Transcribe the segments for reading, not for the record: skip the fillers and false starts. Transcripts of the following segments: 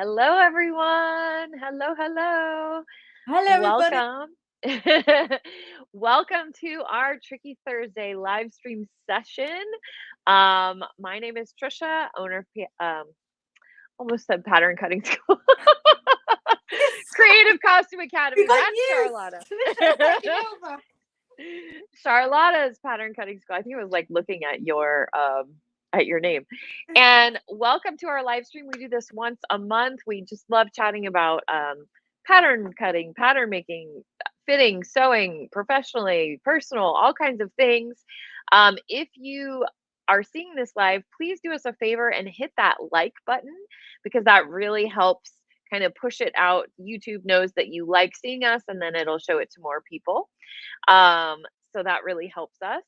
Hello, everyone. Hello, hello. Hello, everybody. Welcome. Welcome to our Tricky Thursday live stream session. My name is Tricia, owner of almost said Pattern Cutting School, Yes, Creative Costume we Academy. got That's news. Charlotta. Tricia's taking over. Charlotta's Pattern Cutting School. I think it was like looking at your name. And welcome to our live stream. We do this once a month. We just love chatting about pattern cutting, pattern making, fitting, sewing, professionally, personal, all kinds of things. If you are seeing this live, please do us a favor and hit that like button because that really helps kind of push it out. YouTube knows that you like seeing us and then it'll show it to more people. Um, so that really helps us.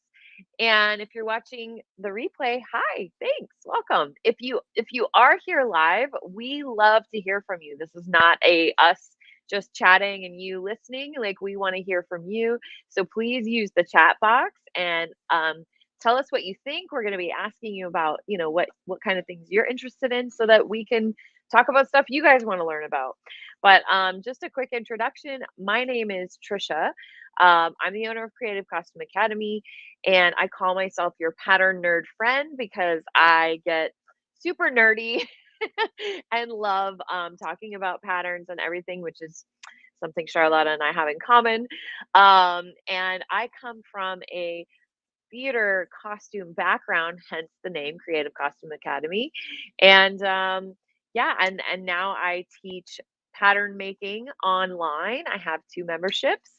And if you're watching the replay, hi, thanks, welcome. If you are here live, we love to hear from you. This is not a us just chatting and you listening. Like we want to hear from you. So please use the chat box and tell us what you think. We're going to be asking you about, what kind of things you're interested in so that we can talk about stuff you guys want to learn about. But just a quick introduction. My name is Tricia. I'm the owner of Creative Costume Academy, and I call myself your pattern nerd friend because I get super nerdy and love talking about patterns and everything, which is something Charlotta and I have in common. And I come from a theater costume background, hence the name Creative Costume Academy. And yeah, and now I teach pattern making online. I have two memberships,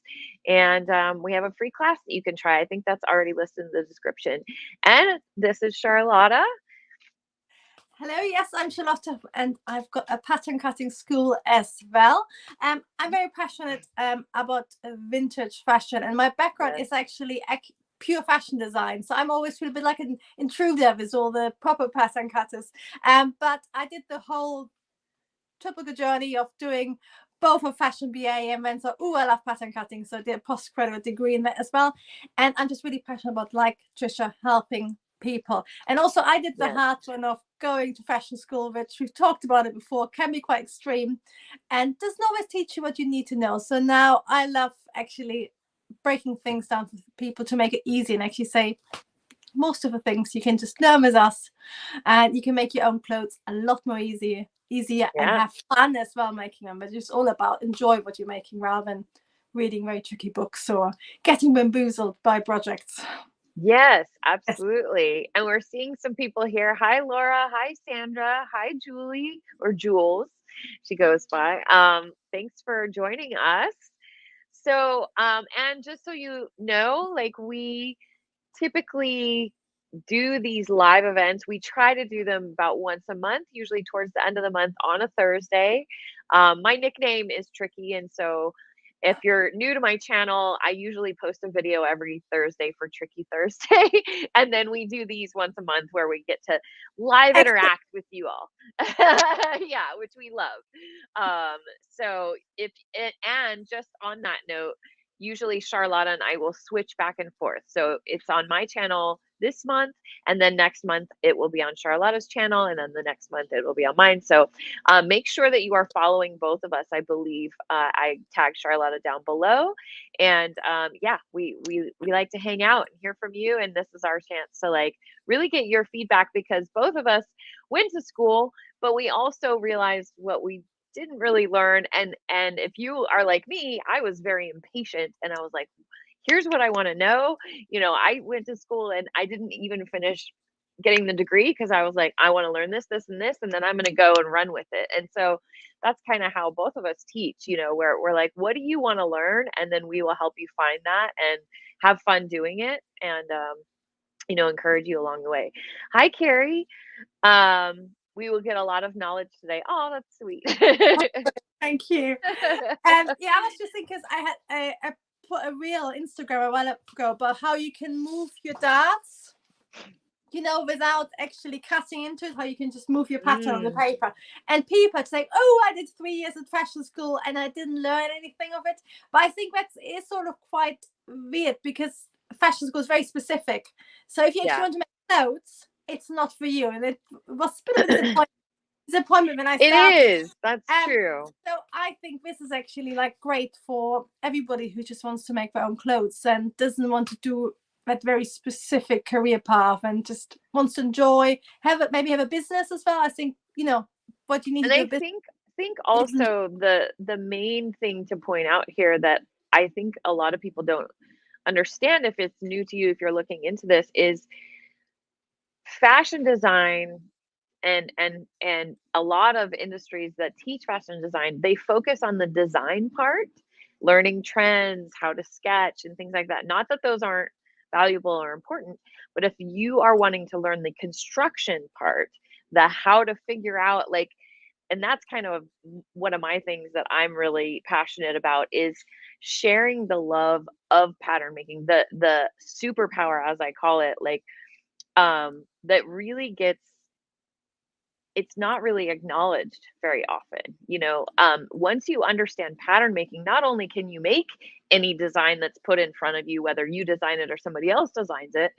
and we have a free class that you can try. I think that's already listed in the description. And this is Charlotta. Hello, yes, I'm Charlotta, and I've got a pattern cutting school as well. I'm very passionate about vintage fashion, and my background Yes. is actually pure fashion design. So I'm always feel a bit like an intruder with all the proper pattern cutters. But I did the whole typical journey of doing both a fashion BA and then so, I love pattern cutting. So I did a postgraduate degree in that as well. And I'm just really passionate about, like Tricia, helping people. And also I did the Yes. hard one of going to fashion school, which we've talked about it before, can be quite extreme and doesn't always teach you what you need to know. So now I love actually breaking things down for people to make it easy and actually say, most of the things you can just learn with us and you can make your own clothes a lot more easier and Yeah. have fun as well making them. But it's all about enjoy what you're making rather than reading very tricky books or getting bamboozled by projects. Yes, Yes. absolutely. And we're seeing some people here. Hi, Laura. Hi, Sandra. Hi, Julie or Jules. She goes by. Thanks for joining us. So, and just so you know, like we typically do these live events. We try to do them about once a month, usually towards the end of the month on a Thursday. My nickname is Tricky, and so if you're new to my channel, I usually post a video every Thursday for Tricky Thursday, and then we do these once a month where we get to live Excellent. interact with you all. Yeah, which we love. So and just on that note, usually Charlotta and I will switch back and forth. So it's on my channel this month, and then next month it will be on Charlotta's channel, and then the next month it will be on mine. So make sure that you are following both of us. I believe I tagged Charlotta down below, and yeah, we like to hang out and hear from you, and this is our chance to like really get your feedback because both of us went to school, but we also realized what we didn't really learn. And if you are like me, I was very impatient and I was like, here's what I want to know. I went to school and I didn't even finish getting the degree because I was like, I want to learn this and this, and then I'm going to go and run with it. And so that's kind of how both of us teach, where we're like, what do you want to learn? And then we will help you find that and have fun doing it and encourage you along the way. Hi, Carrie. We will get a lot of knowledge today. Oh, that's sweet. Thank you. Yeah, I was just thinking, 'cause I had I put a real Instagram a while ago about how you can move your darts, without actually cutting into it, how you can just move your pattern on the Mm, paper. And people say, oh, I did 3 years at fashion school and I didn't learn anything of it. But I think that is sort of quite weird because fashion school is very specific. So if you actually yeah. want to make clothes, it's not for you. And it was a bit of a disappointment disappointment when I It started. is. That's true. So I think this is actually like great for everybody who just wants to make their own clothes and doesn't want to do that very specific career path and just wants to enjoy, maybe have a business as well. I think, what you need to And do a I business think is enjoy. also the main thing to point out here that I think a lot of people don't understand if it's new to you, if you're looking into this, is fashion design and a lot of industries that teach fashion design, they focus on the design part, learning trends, how to sketch and things like that. Not that those aren't valuable or important, but if you are wanting to learn the construction part, the how to figure out like, and that's kind of one of my things that I'm really passionate about is sharing the love of pattern making, the superpower as I call it, like that really gets, it's not really acknowledged very often. Once you understand pattern making, not only can you make any design that's put in front of you, whether you design it or somebody else designs it,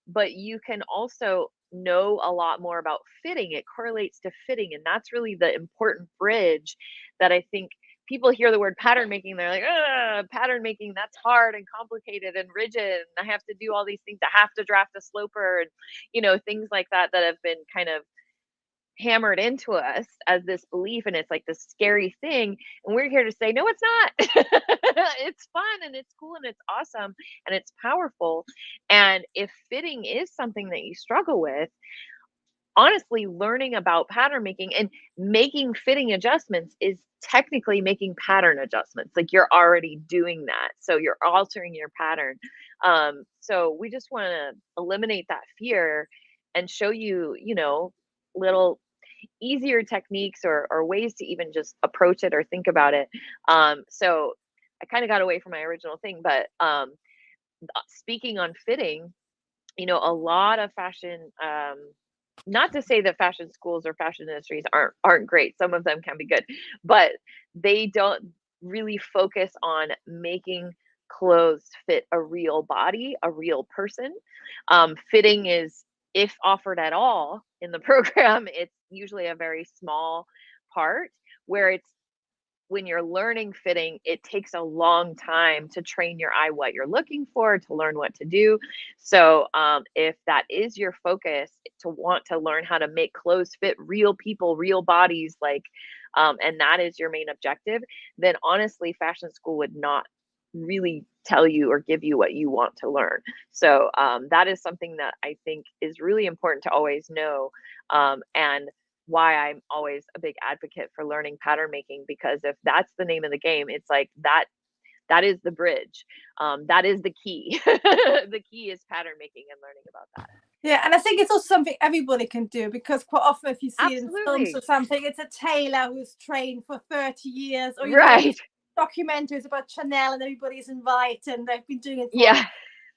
but you can also know a lot more about fitting. It correlates to fitting, and that's really the important bridge that I think people hear the word pattern making, they're like, pattern making, that's hard and complicated and rigid, and I have to do all these things. I have to draft a sloper and, things like that that have been kind of hammered into us as this belief, and it's like this scary thing, and we're here to say no, it's not. It's fun and it's cool and it's awesome and it's powerful. And if fitting is something that you struggle with, honestly, learning about pattern making and making fitting adjustments is technically making pattern adjustments. Like you're already doing that, so you're altering your pattern. So we just want to eliminate that fear and show you, little easier techniques or ways to even just approach it or think about it. So I kind of got away from my original thing, but speaking on fitting, a lot of fashion, not to say that fashion schools or fashion industries aren't great. Some of them can be good, but they don't really focus on making clothes fit a real body, a real person. Fitting is, if offered at all in the program, it's usually a very small part where it's, when you're learning fitting, it takes a long time to train your eye what you're looking for, to learn what to do. So if that is your focus, to want to learn how to make clothes fit real people, real bodies, like, and that is your main objective, then honestly, fashion school would not really tell you or give you what you want to learn. So that is something that I think is really important to always know. And why I'm always a big advocate for learning pattern making, because if that's the name of the game, it's like that is the bridge. That is the key. The key is pattern making and learning about that. Yeah, and I think it's also something everybody can do, because quite often if you see it in films Absolutely. or something, it's a tailor who's trained for 30 years, or Right. documentaries about Chanel and everybody's invited and they've been doing it for Yeah.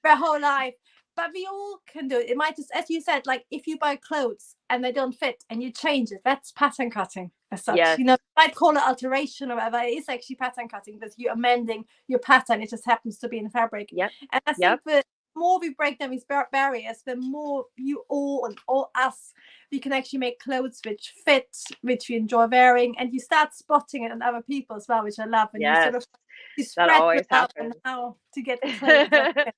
their whole life. But we all can do it. It might just, as you said, like if you buy clothes and they don't fit and you change it, that's pattern cutting as such. Yes. You might call it alteration or whatever. It is actually pattern cutting because you're amending your pattern. It just happens to be in fabric. Yep. And I think the more we break down these barriers, the more you all and all us, we can actually make clothes which fit, which we enjoy wearing, and you start spotting it in other people as well, which I love. And you sort of that spread always out happens. on how to get clothes.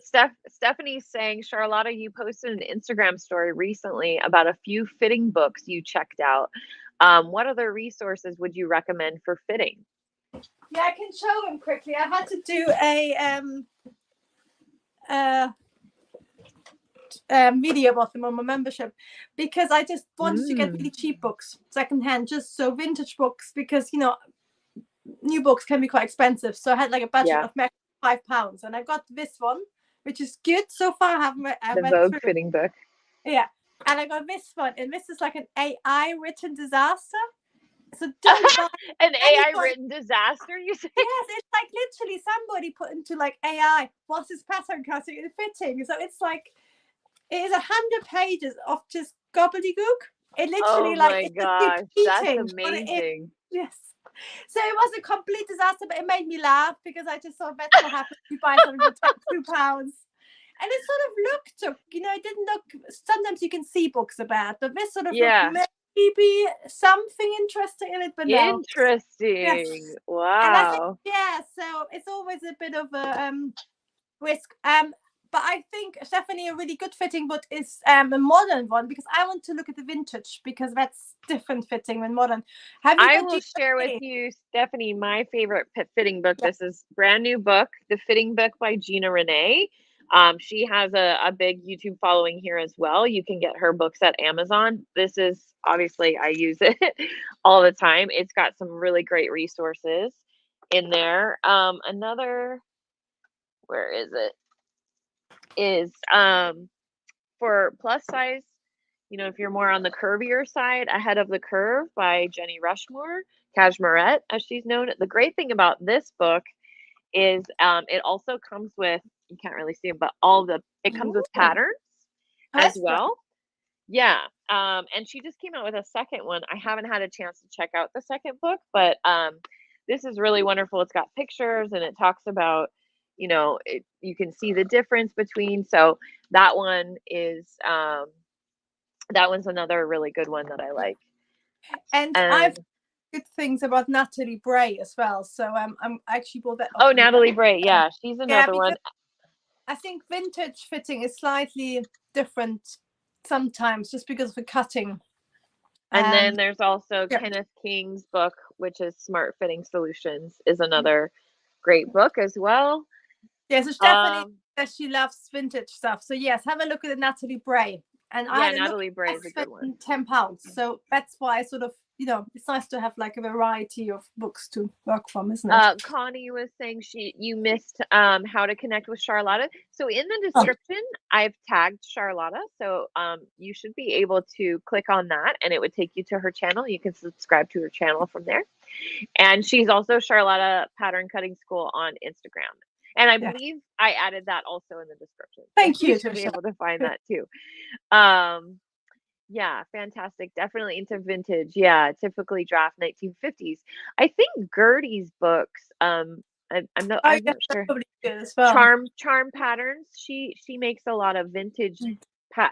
So Stephanie's saying, Charlotta, you posted an Instagram story recently about a few fitting books you checked out. What other resources would you recommend for fitting? Yeah, I can show them quickly. I had to do a video about them on my membership because I just wanted to get really cheap books, secondhand, just so vintage books, because new books can be quite expensive. So I had like a budget of £5, and I got this one, which is good so far. I haven't the Vogue fitting book. Yeah, and I got this one, and this is like an AI written disaster. So don't buy an AI written disaster, you say? Yes, it's like literally somebody put into like AI, what is pattern cutting and fitting? So it's like, it is 100 pages of just gobbledygook. It literally my gosh, that's amazing. Yes. So it was a complete disaster, but it made me laugh because I just thought that's what happens if you buy something for £2. and it sort of looked, it didn't look. Sometimes you can see books about, but this sort of looked Yeah. maybe something interesting in it, but no. Yes, Interesting. and I think Wow. so it's always a bit of a risk. But I think Stephanie, a really good fitting book is a modern one, because I want to look at the vintage, because that's different fitting than modern. Have you I got will share with you, Stephanie, my favorite fitting book. This is brand new book, The Fitting Book by Gina Renee. She has a big YouTube following here as well. You can get her books at Amazon. This is obviously, I use it all the time. It's got some really great resources in there. Where is it? Is for plus size, if you're more on the curvier side, Ahead of the Curve by Jenny Rushmore, Cashmerette, as she's known. The great thing about this book is it also comes with, you can't really see them, but it comes with patterns as well. Yeah. And she just came out with a second one. I haven't had a chance to check out the second book, but this is really wonderful. It's got pictures and it talks about, you can see the difference between. So that one is, that one's another really good one that I like. And I've good things about Natalie Bray as well. So I'm actually bought that. Oh, Natalie Bray. Yeah, she's another one. I think vintage fitting is slightly different sometimes, just because of the cutting. And then there's also Kenneth King's book, which is Smart Fitting Solutions, is another great book as well. Yes, yeah, so Stephanie says she loves vintage stuff. So yes, have a look at the Natalie Bray. And Natalie Bray is a good one. £10. So that's why sort of, it's nice to have like a variety of books to work from, isn't it? Connie was saying you missed how to connect with Charlotta. So in the description, I've tagged Charlotta. So you should be able to click on that and it would take you to her channel. You can subscribe to her channel from there. And she's also Charlotta Pattern Cutting School on Instagram. And I believe I added that also in the description. Thank you. You should be able to find that too. Yeah, fantastic. Definitely into vintage. Yeah, typically draft 1950s. I think Gertie's books, I'm not sure. As well. Charm Patterns. She makes a lot of vintage.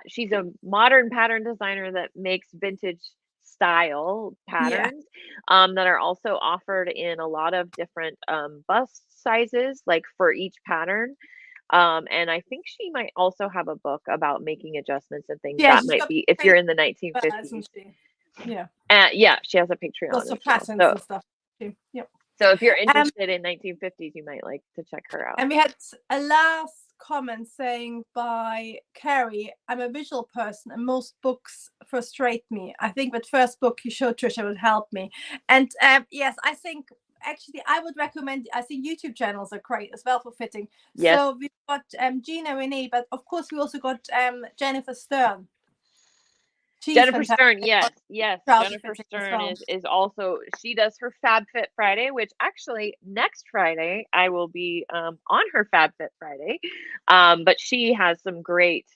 She's a modern pattern designer that makes vintage style patterns that are also offered in a lot of different bust sizes, like for each pattern. And I think she might also have a book about making adjustments and things. That might be if you're in the 1950s. Yeah, she has a Patreon. Lots of patterns and stuff too. Yep. So if you're interested in 1950s, you might like to check her out. And we had a last comment saying by Carrie, I'm a visual person and most books frustrate me. I think that first book you showed, Tricia, would help me. And yes, I think actually I would recommend, I think YouTube channels are great as well for fitting. Yes. So we've got Gina Renee, but of course we also got Jennifer Stern. Jennifer Stern, yes. Jennifer Stern is also, she does her Fab Fit Friday, which actually next Friday I will be on her Fab Fit Friday. But she has some great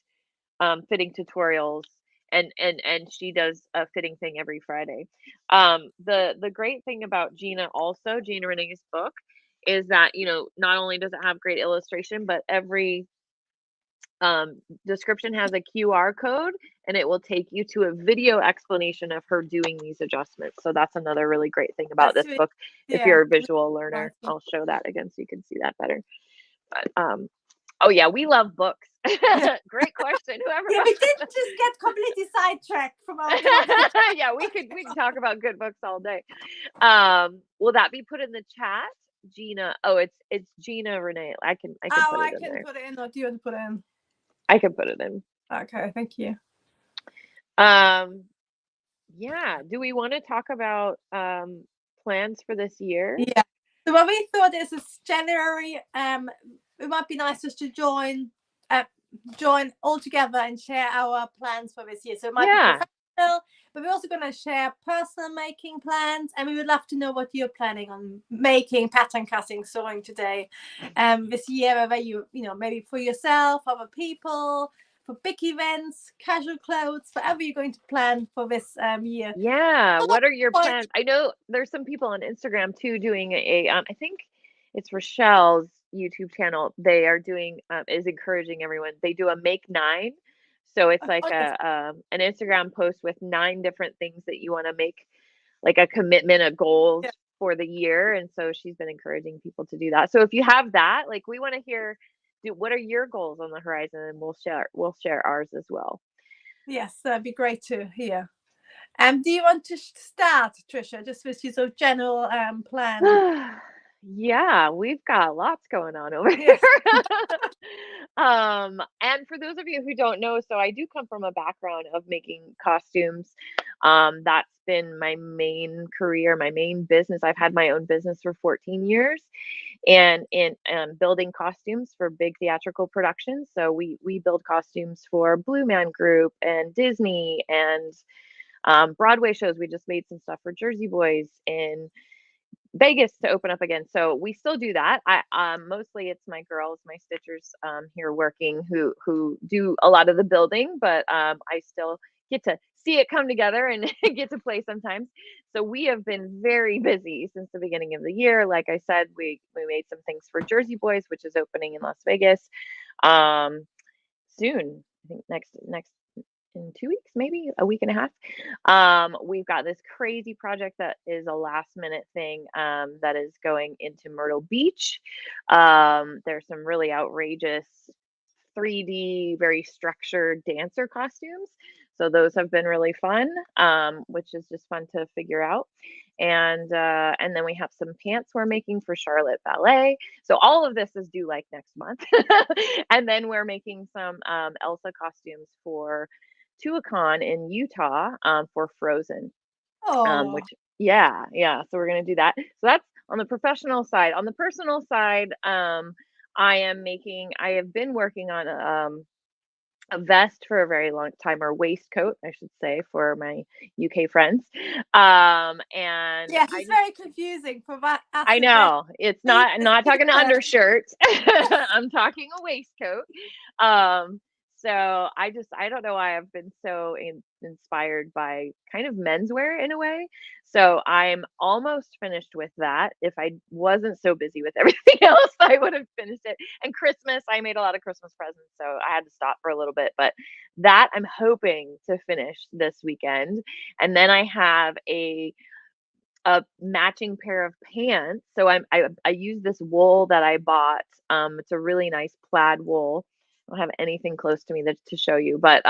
fitting tutorials, and she does a fitting thing every Friday. The great thing about Gina Renee's book is that, not only does it have great illustration, but every description has a QR code and it will take you to a video explanation of her doing these adjustments. So that's another really great thing about this book. If you're a visual learner, I'll show that again so you can see that better. But oh yeah, we love books. Great question. Whoever. Yeah, we didn't just get completely sidetracked from our yeah, we can talk about good books all day. Will that be put in the chat? Gina. Oh, it's Gina Renee. I can put it in there. Put it in, or do you want to put it in? I can put it in. Okay, thank you. Yeah. Do we want to talk about plans for this year? Yeah. So what we thought is January. It might be nice just to join all together and share our plans for this year. So it might be professional, but we're also going to share personal making plans, and we would love to know what you're planning on making, pattern cutting, sewing today, this year, whether you maybe for yourself, other people, for big events, casual clothes, whatever you're going to plan for this year. Yeah. What are your plans? I know there's some people on Instagram too doing I think it's Rochelle's YouTube channel, they are doing is encouraging everyone. They do a make 9. So it's like Oh, yes. an Instagram post with 9 different things that you want to make, like a commitment, a goals Yeah. for the year. And so she's been encouraging people to do that. So if you have that, like we want to hear, what are your goals on the horizon, and we'll share ours as well. Yes, that'd be great to hear. Do you want to start, Tricia, just with your sort of general plan? Yeah, we've got lots going on over here. Yes. And for those of you who don't know, so I do come from a background of making costumes. That's been my main career, my main business. I've had my own business for 14 years, and in building costumes for big theatrical productions. So we build costumes for Blue Man Group and Disney and Broadway shows. We just made some stuff for Jersey Boys in Vegas to open up again. So we still do that. I mostly it's my girls, my stitchers here working who do a lot of the building, but I still get to see it come together and get to play sometimes. So we have been very busy since the beginning of the year. Like I said, we made some things for Jersey Boys, which is opening in Las Vegas soon. I think next in 2 weeks, maybe a week and a half. We've got this crazy project that is a last minute thing that is going into Myrtle Beach. There's some really outrageous 3D, very structured dancer costumes. So those have been really fun, which is just fun to figure out. And then we have some pants we're making for Charlotte Ballet. So all of this is due like next month. And then we're making some Elsa costumes for Tuacahn in Utah for Frozen. Oh, Which yeah. So we're gonna do that. So that's on the professional side. On the personal side, I have been working on a vest for a very long time, or waistcoat, I should say, for my UK friends. And yes, it's very confusing for us I investors. know it's not. I'm not talking to undershirts. I'm talking a waistcoat. Um, so I don't know why I've been so inspired by kind of menswear in a way. So I'm almost finished with that. If I wasn't so busy with everything else, I would have finished it. And Christmas, I made a lot of Christmas presents, so I had to stop for a little bit. But that I'm hoping to finish this weekend, and then I have a matching pair of pants. So I use this wool that I bought. It's a really nice plaid wool. I don't have anything close to me to show you, but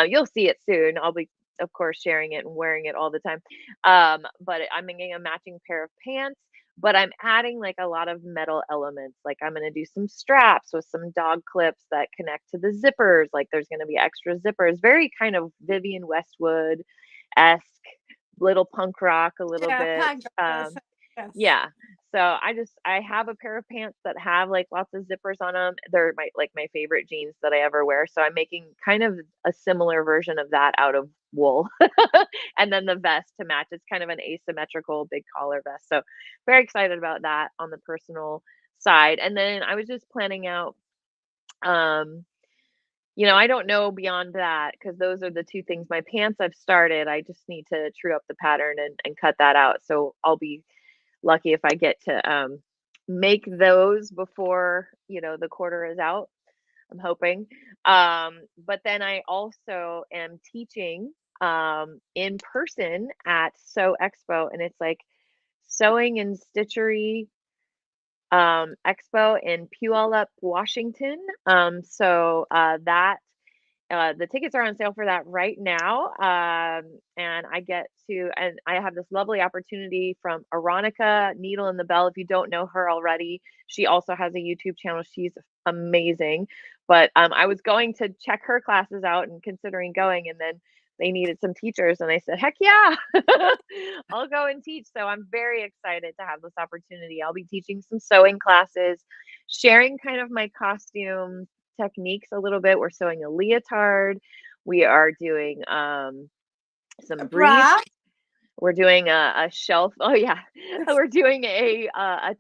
you'll see it soon. I'll be, of course, sharing it and wearing it all the time. But I'm making a matching pair of pants. But I'm adding like a lot of metal elements. Like I'm gonna do some straps with some dog clips that connect to the zippers. Like there's gonna be extra zippers. Very kind of Vivian Westwood esque, little punk rock a little Yeah, bit. thank goodness. Yes. Yeah. So I have a pair of pants that have like lots of zippers on them. They're my favorite jeans that I ever wear. So I'm making kind of a similar version of that out of wool. And then the vest to match. It's kind of an asymmetrical big collar vest. So very excited about that on the personal side. And then I was just planning out um I don't know beyond that because those are the two things. My pants I've started. I just need to true up the pattern and cut that out. So I'll be lucky if I get to make those before, the quarter is out. I'm hoping. But then I also am teaching in person at Sew Expo, and it's like sewing and stitchery expo in Puyallup, Washington. So that the tickets are on sale for that right now. And I have this lovely opportunity from Aronica Needle in the Bell. If you don't know her already, she also has a YouTube channel. She's amazing. But I was going to check her classes out and considering going, and then they needed some teachers. And I said, heck yeah, I'll go and teach. So I'm very excited to have this opportunity. I'll be teaching some sewing classes, sharing kind of my costume techniques a little bit. We're sewing a leotard. We are doing A some briefs. bra. We're doing a shelf. Oh yeah, we're doing a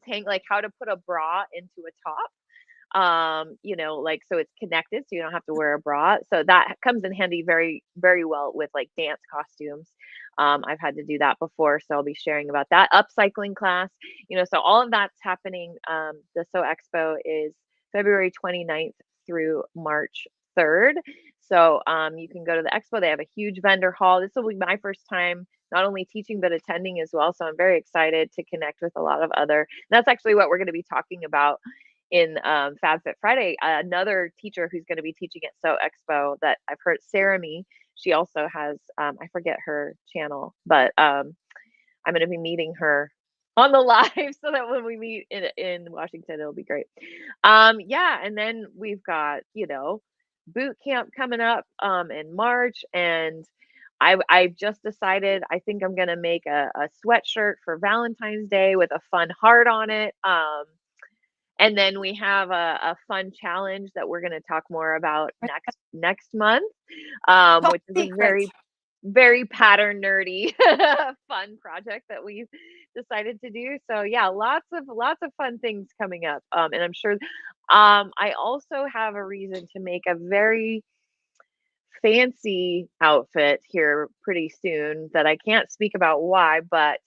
tank, like how to put a bra into a top. like, so it's connected, so you don't have to wear a bra. So that comes in handy very, very well with like dance costumes. I've had to do that before, so I'll be sharing about that. Upcycling class, so all of that's happening. The Sew Expo is February 29th through March 3rd. So you can go to the expo. They have a huge vendor hall. This will be my first time not only teaching but attending as well. So I'm very excited to connect with a lot of other. That's actually what we're going to be talking about in FabFit Friday. Another teacher who's going to be teaching at Sew Expo that I've heard, Sarah Me. She also has I forget her channel, but I'm going to be meeting her on the live so that when we meet in Washington, it'll be great. Yeah, and then we've got boot camp coming up in March, and I've just decided I think I'm gonna make a sweatshirt for Valentine's Day with a fun heart on it. And then we have a fun challenge that we're gonna talk more about next month, which is a very, very pattern nerdy fun project that we've decided to do. So yeah, lots of fun things coming up. And I'm sure I also have a reason to make a very fancy outfit here pretty soon that I can't speak about why, but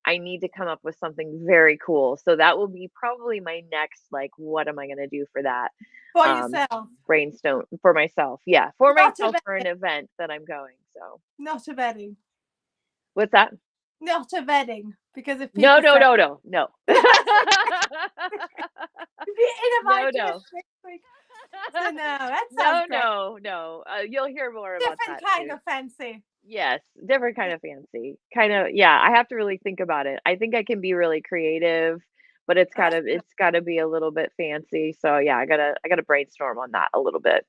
I need to come up with something very cool. So that will be probably my next, like, what am I going to do for that? For yourself. Brainstorm for myself. Yeah. For Not myself for an event that I'm going. So not a wedding. What's that? Not a wedding. Because if No. no. No. So no, that sounds great. No. You'll hear more about that. Different kind of fancy. Yes, different kind of fancy. Kind of, yeah, I have to really think about it. I think I can be really creative, but it's gotta be a little bit fancy. So yeah, I gotta brainstorm on that a little bit.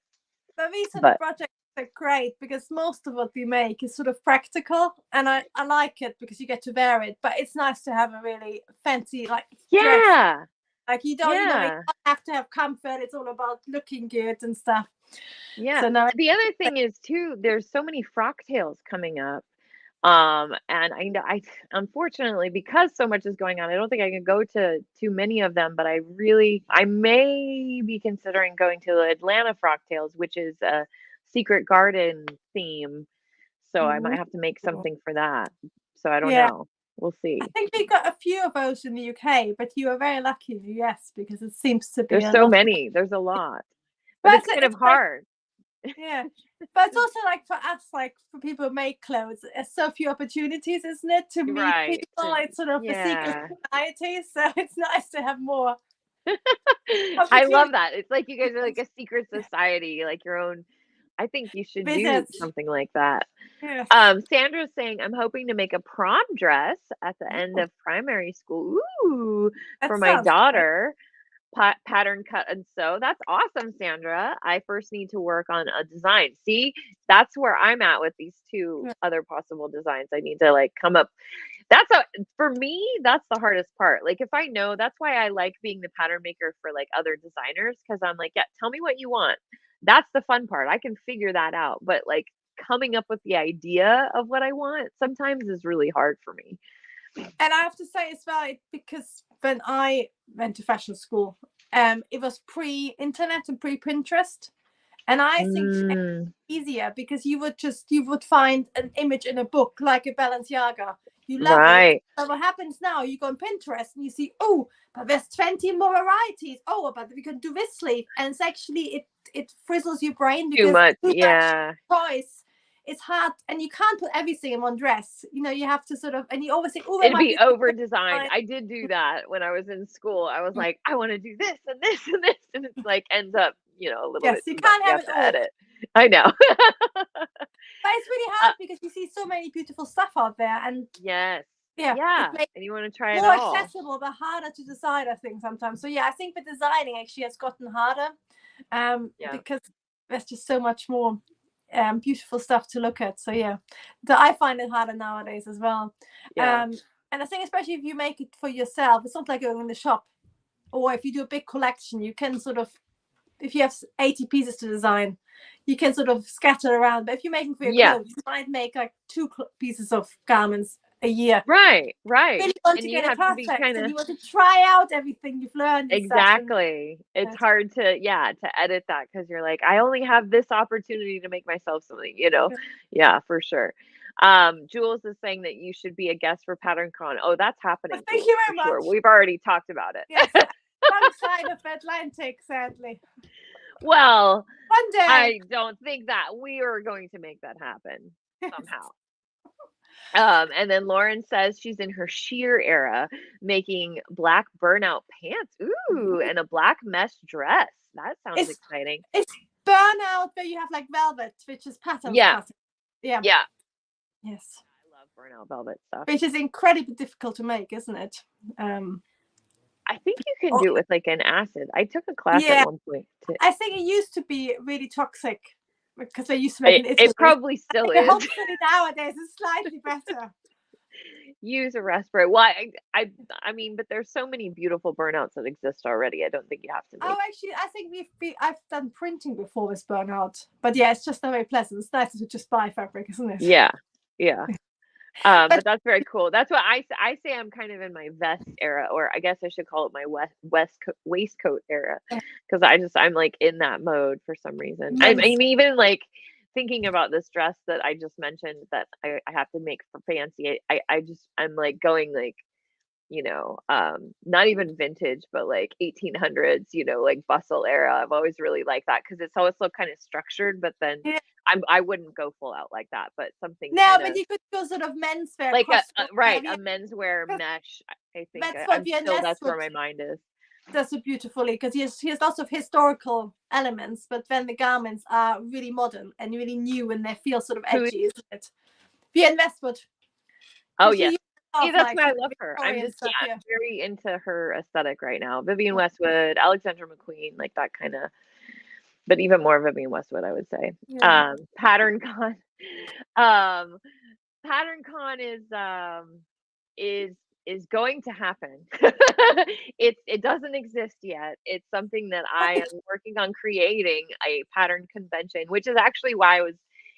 But these sort of projects are great because most of what we make is sort of practical, and I like it because you get to wear it. But it's nice to have a really fancy dress. Like you don't have to have comfort. It's all about looking good and stuff. Yeah. So now, the other thing is too, there's so many frock tails coming up. And I unfortunately, because so much is going on, I don't think I can go to too many of them, but I may be considering going to the Atlanta frock tails, which is a secret garden theme. So I might have to make something for that. So I don't know. We'll see. I think we got a few of those in the UK, but you are very lucky in the US because it seems to be there's so many. There's a lot. But it's kind of hard. Yeah, but it's also like for us, like for people who make clothes, there's so few opportunities, isn't it, to meet people? It's sort of a secret society, so it's nice to have more. I love that. It's like you guys are like a secret society, like your own. I think you should do something like that. Yeah. Sandra's saying, I'm hoping to make a prom dress at the end of primary school. Ooh, for my daughter. Pattern cut and sew. That's awesome, Sandra. I first need to work on a design. See, that's where I'm at with these two other possible designs. I need to like come up. For me, that's the hardest part. Like if I know, that's why I like being the pattern maker for like other designers, because I'm like, yeah, tell me what you want. That's the fun part. I can figure that out. But like coming up with the idea of what I want sometimes is really hard for me. And I have to say as well, because when I went to fashion school, it was pre-internet and pre-Pinterest. And I think it's easier because you would find an image in a book like a Balenciaga. You love it. So what happens now, you go on Pinterest and you see, oh, but there's 20 more varieties. Oh, but we can do this sleeve. And it's actually, it frizzles your brain because too much choice. It's hard, and you can't put everything in one dress. You have to sort of, and you always think, oh, it'd be over designed. I did do that when I was in school. I was like, I want to do this and this and this, and it's like ends up, a little bit. You can't have it all. Edit. I know. But it's really hard because you see so many beautiful stuff out there, and and you want to try it more all. accessible, but harder to decide. I think sometimes. So yeah, I think the designing actually has gotten harder, because there's just so much more. Beautiful stuff to look at. So yeah, I find it harder nowadays as well. And I think especially if you make it for yourself, it's not like going in the shop, or if you do a big collection, you can sort of, if you have 80 pieces to design, you can sort of scatter around. But if you're making for your clothes, you might make like 2 pieces of garments a year. Right. Really want And to you get it have to be perfect, kind and of you want to try out everything you've learned and stuff. exactly. It's hard to, yeah, to edit that because you're like, I only have this opportunity to make myself something, you know? Yeah, for sure. Jules is saying that you should be a guest for PatternCon. Oh, that's happening, Thank Jules, you for very sure. much. We've already talked about it. Yes, wrong side of the Atlantic, sadly. Well, One day. I don't think that we are going to make that happen somehow. And then Lauren says she's in her sheer era, making black burnout pants. Ooh, and a black mesh dress. That sounds exciting. It's burnout where you have like velvet, which is pattern Yeah. cutting. Yeah. Yeah. Yes. I love burnout velvet stuff. Which is incredibly difficult to make, isn't it? I think you can do it with like an acid. I took a class at one point. I think it used to be really toxic because they used to make it. It probably still is. Hopefully nowadays it's slightly better. Use a respirator. Well, I mean, but there's so many beautiful burnouts that exist already. I don't think you have to. Oh, actually, I think I've done printing before with burnout, but yeah, it's just not very pleasant. It's nicer to just buy fabric, isn't it? Yeah. But that's very cool. That's what I say. I'm kind of in my vest era, or I guess I should call it my waistcoat era, because I'm like in that mode for some reason. I mean, even like thinking about this dress that I just mentioned that I have to make for fancy. I'm like going like, you know, not even vintage, but like 1800s, you know, like bustle era. I've always really liked that because it's always so kind of structured, but then I wouldn't go full out like that, but something. No, but you could go sort of menswear, like a menswear mesh. I think that's where my mind is. Does it beautifully because he has lots of historical elements, but then the garments are really modern and really new, and they feel sort of edgy, isn't it? Vivienne Westwood. Oh yeah. See, that's why I love her. I'm very into her aesthetic right now. Vivienne Westwood, Alexandra McQueen, like that kind of, but even more Vivienne Westwood, I would say. Yeah. PatternCon. PatternCon is going to happen. It doesn't exist yet. It's something that I am working on creating a pattern convention, which is actually why I was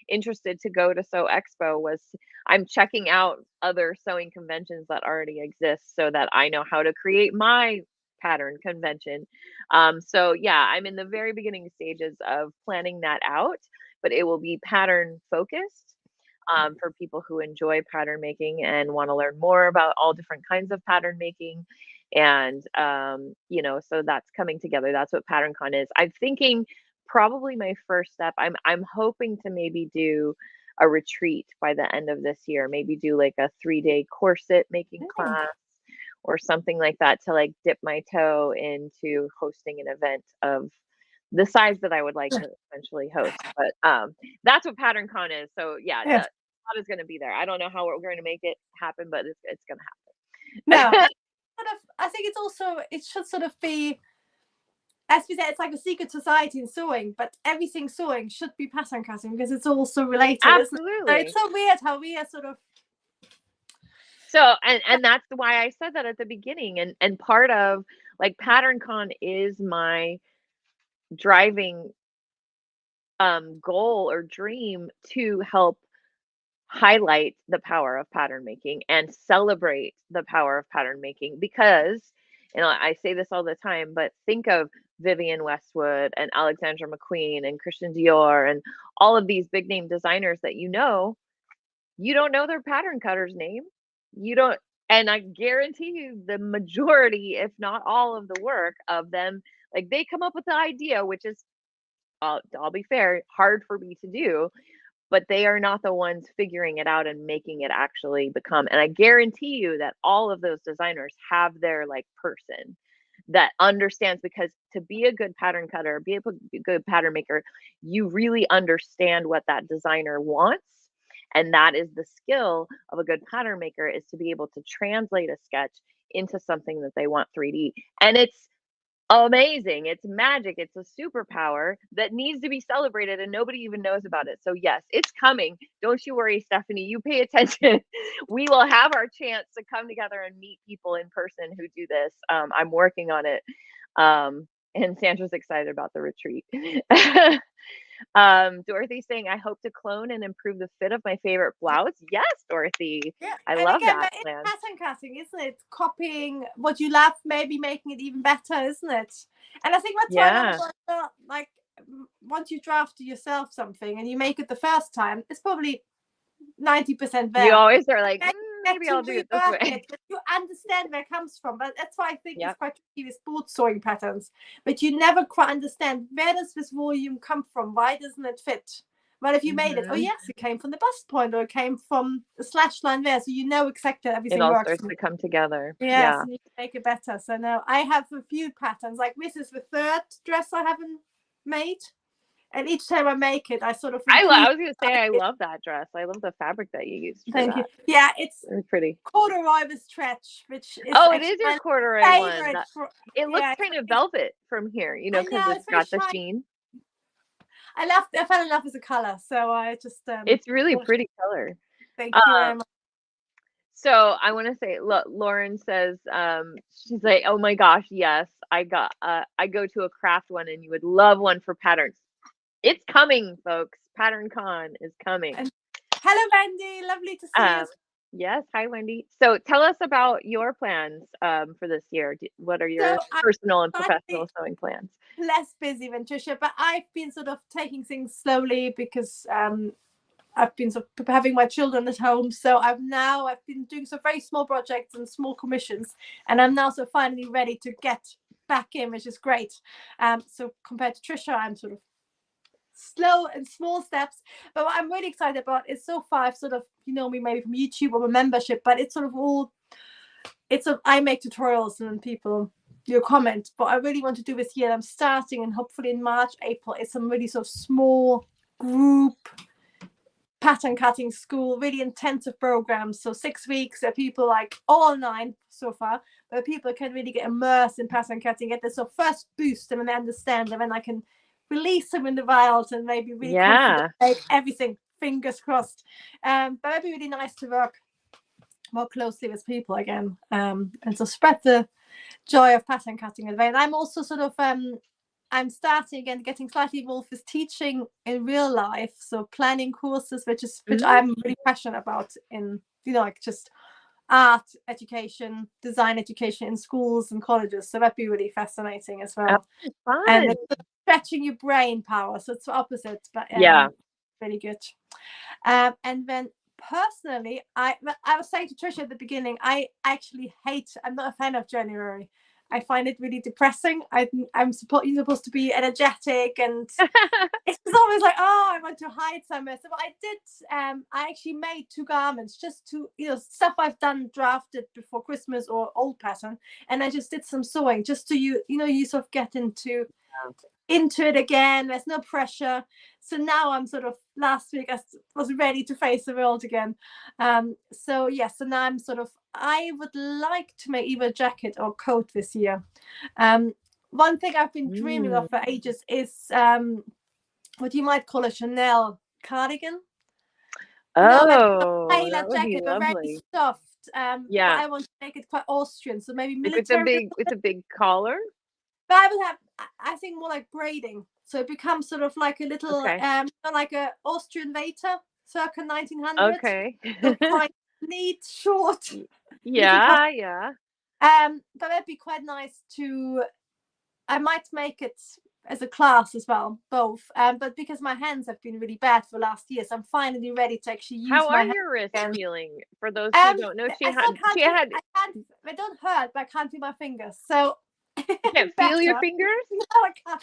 interested to go to Sew Expo. Was I'm checking out other sewing conventions that already exist so that I know how to create my pattern convention. So yeah, I'm in the very beginning stages of planning that out, but it will be pattern focused. For people who enjoy pattern making and want to learn more about all different kinds of pattern making. And, you know, so that's coming together. That's what PatternCon is. I'm thinking probably my first step, I'm hoping to maybe do a retreat by the end of this year, maybe do like a 3-day corset making class or something like that to like dip my toe into hosting an event of the size that I would like to eventually host. But that's what PatternCon is. So yeah, that is going to be there. I don't know how we're going to make it happen, but it's going to happen. No, I think it should sort of be, as we said, it's like a secret society in sewing, but everything sewing should be pattern cutting because it's also related. Absolutely. So it's so weird how we are sort of. So, and that's why I said that at the beginning. And part of like PatternCon is my driving goal or dream to help highlight the power of pattern making and celebrate the power of pattern making, because, you know, I say this all the time, but think of Vivienne Westwood and Alexandra McQueen and Christian Dior and all of these big name designers that you don't know their pattern cutter's name. You don't, and I guarantee you the majority, if not all of the work of them, like they come up with the idea, which is, I'll be fair, hard for me to do, but they are not the ones figuring it out and making it actually become. And I guarantee you that all of those designers have their like person that understands, because to be a good pattern cutter, be a good pattern maker, you really understand what that designer wants. And that is the skill of a good pattern maker, is to be able to translate a sketch into something that they want 3D. And it's amazing. It's magic. It's a superpower that needs to be celebrated and nobody even knows about it. So yes, it's coming. Don't you worry, Stephanie. You pay attention. We will have our chance to come together and meet people in person who do this. I'm working on it. And Sandra's excited about the retreat. Dorothy saying, I hope to clone and improve the fit of my favorite blouse. Yes, Dorothy. Yeah, I and love again, that but it's plan. pattern cutting, isn't it? Copying what you love, maybe making it even better, isn't it? And I think that's why a lot Yeah. of us, like, once you draft yourself something and you make it the first time, it's probably 90% You there. always are like, Then you get maybe to I'll do it this rework way. it, but you understand where it comes from. But that's why I think it's Yep. quite tricky with sports sewing patterns. But you never quite understand, where does this volume come from? Why doesn't it fit? Well, if you made it, oh Mhm. yes, it came from the bust point, or it came from the slash line there, so you know exactly how It everything all works. starts to come together. Yes, Yeah. and you can make it better. So now I have a few patterns. Like this is the third dress I haven't made, and each time I make it, I sort of I improve. was gonna say I love that dress. I love the fabric that you used for Thank you. that. Yeah, it's Really pretty. corduroy with stretch, which is Oh, it actually is your my corduroy one. favorite. It looks Yeah, kind of velvet from here, you know, I because know it's it's very got the shiny. sheen. I fell in love with the color, so I just It's really pretty color. thank you very Um, much. so I want to say, Lauren says, she's like, oh my gosh, yes, I go to a craft one, and you would love one for patterns. It's coming, folks. Pattern Con is coming. And hello, Wendy. Lovely to see you. Yes, hi Wendy. So tell us about your plans for this year. What are your So I'm personal and slightly professional sewing plans? less busy than Tricia, but I've been sort of taking things slowly because I've been sort of having my children at home. So I've been doing some very small projects and small commissions, and I'm now so finally ready to get back in, which is great. So compared to Tricia, I'm sort of slow and small steps. But what I'm really excited about is, so far I've sort of, you know me maybe from YouTube or a membership, but it's sort of all, I make tutorials and people your comment. But I really want to do this year. I'm starting, and hopefully in March, April, it's some really sort of small group pattern cutting school, really intensive programs. So 6 weeks, there are people like all 9 so far, where people can really get immersed in pattern cutting, get this sort of first boost, and then they understand, and then I can release them in the wild and maybe really confident, make everything, fingers crossed. But it'd be really nice to work more closely with people again, and so spread the joy of pattern cutting away. And I'm also sort of I'm starting again, getting slightly involved with teaching in real life, so planning courses, which I'm really passionate about, in, you know, like just art education, design education in schools and colleges. So that'd be really fascinating as well. Fun. And it's stretching your brain power, so it's the opposite, but really good. And then personally, I was saying to Tricia at the beginning, I'm not a fan of January. I find it really depressing. You're supposed to be energetic, and it's always like, oh, I want to hide somewhere. So I did. I actually made 2 garments, just to, you know, stuff I've done drafted before Christmas or old pattern, and I just did some sewing just to you sort of get into it again. There's no pressure. So now I'm sort of, last week I was ready to face the world again. So now I'm sort of, I would like to make either a jacket or coat this year. One thing I've been dreaming of for ages is what you might call a Chanel cardigan. Oh, tailored that would be jacket, but very lovely. soft. But I want to make it quite Austrian, so maybe military. With a big collar. But I would have, I think, more like braiding, so it becomes sort of like a little, like a Austrian waiter, circa 1900. Okay. So quite neat, short. Yeah. But that'd be quite nice to. I might make it as a class as well, both. But because my hands have been really bad for last year, so I'm finally ready to actually use How my are hands your wrists again. feeling? For those who don't know, They don't hurt, but I can't feel my fingers. So you can't feel your fingers? No, I can't.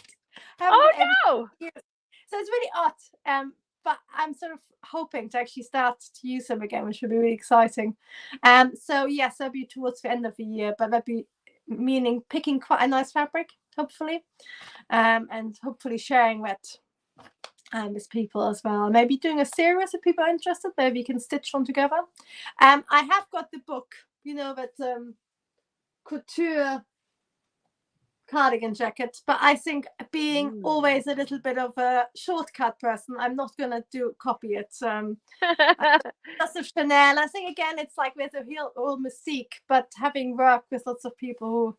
Oh no! So it's really odd. But I'm sort of hoping to actually start to use them again, which would be really exciting. So yes, that'll be towards the end of the year, but that'd be meaning picking quite a nice fabric, hopefully, and hopefully sharing that with people as well. Maybe doing a series if people are interested. Maybe you can stitch one together. I have got the book, that couture cardigan jacket, but I think, being always a little bit of a shortcut person, I'm not gonna copy it. Lots of Chanel. I think again, it's like there's a whole mystique, but having worked with lots of people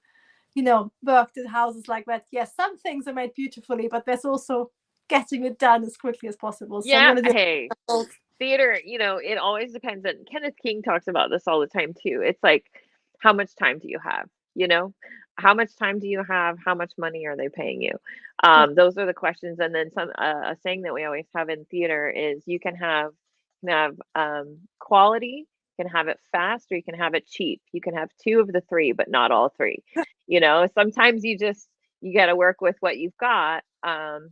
who, worked in houses like that, yes, some things are made beautifully, but there's also getting it done as quickly as possible. So I'm Yeah, going to do hey, both. theater, it always depends. And Kenneth King talks about this all the time too. It's like, how much time do you have? You know, how much time do you have? How much money are they paying you? Yeah. Those are the questions. And then some, a saying that we always have in theater is you can have quality, you can have it fast, or you can have it cheap. You can have two of the three, but not all three. Sometimes you got to work with what you've got. And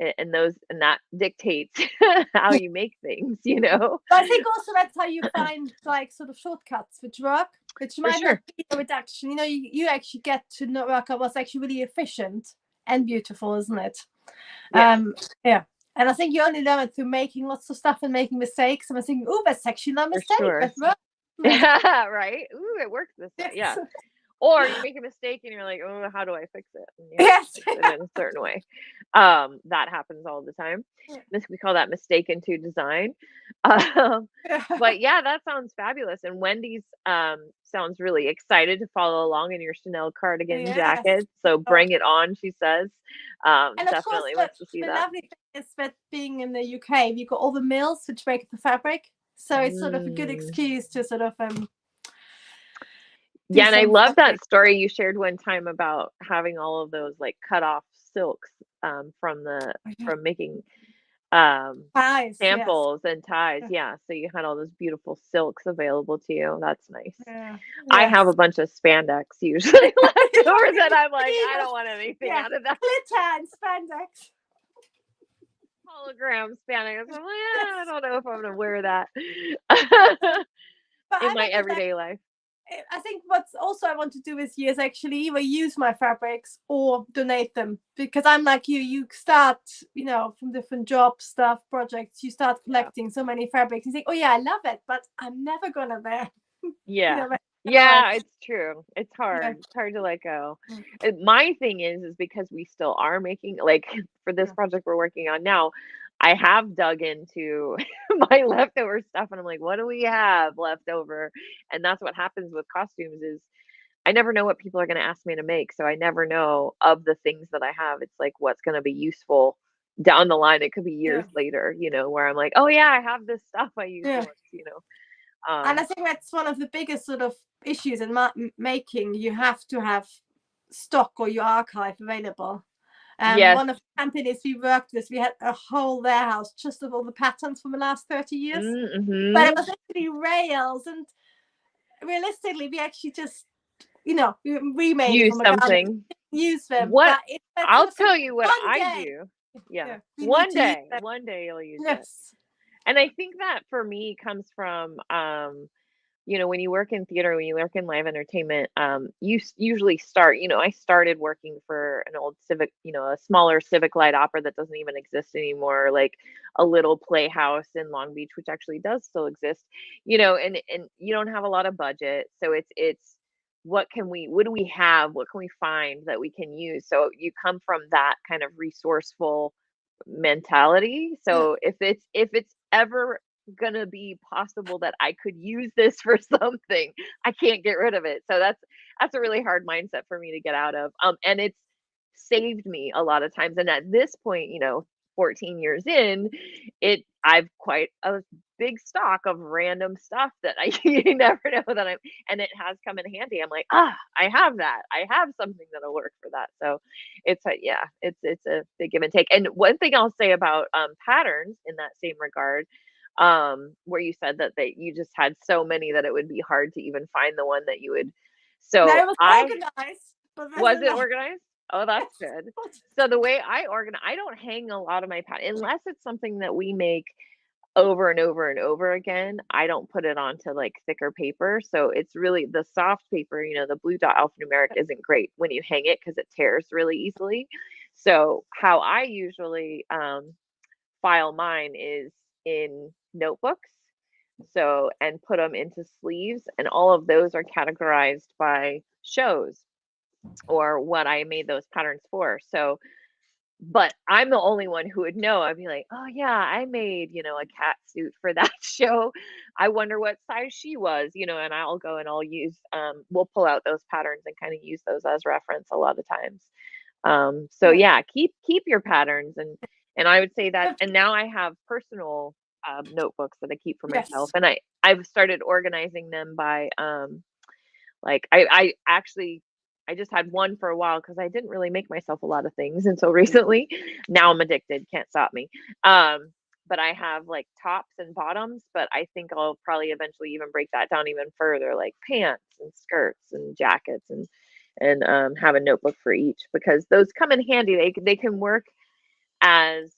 and that dictates how you make things. But I think also that's how you find like sort of shortcuts which work, which For might not sure. be a reduction. You actually get to know work out what's actually really efficient and beautiful, isn't it? Yeah. Yeah. And I think you only learn it through making lots of stuff and making mistakes. And I was thinking, oh, that's actually not a For mistake. sure. That's right. Yeah, right. Ooh, it works this way. Yeah. Yes. Or you make a mistake and you're like, oh, how do I fix it? And you have to Yes. fix it in a certain way. That happens all the time. We call that mistake into design. Um, but yeah, that sounds fabulous. And Wendy's sounds really excited to follow along in your Chanel cardigan Yes. jacket. So bring it on, she says. And of course, Definitely wants to see the that. lovely thing is that being in the UK, you've got all the mills which make the fabric. So it's sort of a good excuse to sort of do Yeah, and I some love fabric. that story you shared one time about having all of those like cut off silks from making Ties, yes. samples and ties. Yeah, so you had all those beautiful silks available to you. That's nice. Yeah. I Yes. have a bunch of spandex usually left over that I'm like, I don't want anything out of that. Glitter and spandex. Hologram spandex. I'm like, I don't know if I'm gonna wear that But in I my think it's like, everyday life. I think what's also I want to do this year is actually either use my fabrics or donate them, because I'm like you start, from different job stuff, projects, you start Yeah. collecting so many fabrics and think, oh yeah, I love it, but I'm never gonna wear. Yeah. Wear Yeah, it. it's true. It's Yeah. hard. It's hard to let go. My thing is because we still are making, like, for this project we're working on now, I have dug into my leftover stuff and I'm like, what do we have left over? And that's what happens with costumes is I never know what people are going to ask me to make. So I never know of the things that I have. It's like what's going to be useful down the line. It could be years later, where I'm like, oh yeah, I have this stuff I used Yeah. once. And I think that's one of the biggest sort of issues in making. You have to have stock or your archive available. Yes. One of the companies we worked with, we had a whole warehouse just of all the patterns from the last 30 years. Mm-hmm. But it was actually rails, and realistically, we actually just, we remade Use it from a garment, something. use them. What But I'll tell you what one I day, do. Yeah. we need to use them. One day you'll use it. Yes. And I think that for me comes from when you work in theater, when you work in live entertainment, you usually start, I started working for an old civic, a smaller civic light opera that doesn't even exist anymore, like a little playhouse in Long Beach, which actually does still exist, and you don't have a lot of budget. So it's what do we have? What can we find that we can use? So you come from that kind of resourceful mentality. So if it's ever gonna be possible that I could use this for something, I can't get rid of it. So that's a really hard mindset for me to get out of. And it's saved me a lot of times. And at this point, 14 years in, I've quite a big stock of random stuff that you never know that and it has come in handy. I'm like, I have that. I have something that'll work for that. So it's a big give and take. And one thing I'll say about patterns in that same regard, where you said that you just had so many that it would be hard to even find the one that you would. So No, it was organized. But was it organized? Oh, that's good. So the way I organize, I don't hang a lot of my patterns unless it's something that we make over and over and over again. I don't put it onto like thicker paper. So it's really the soft paper, the blue dot alphanumeric isn't great when you hang it because it tears really easily. So how I usually file mine is in notebooks. So, and put them into sleeves, and all of those are categorized by shows or what I made those patterns for. So, but I'm the only one who would know. I'd be like, oh yeah, I made, a cat suit for that show. I wonder what size she was, and I'll go and I'll use, we'll pull out those patterns and kind of use those as reference a lot of times. So yeah, keep your patterns, and I would say that. And now I have personal notebooks that I keep for myself, Yes. and I've started organizing them by like I actually I just had one for a while because I didn't really make myself a lot of things until recently. Now I'm addicted, can't stop me. Um, but I have like tops and bottoms, but I think I'll probably eventually even break that down even further, like pants and skirts and jackets, and have a notebook for each, because those come in handy. They can work as,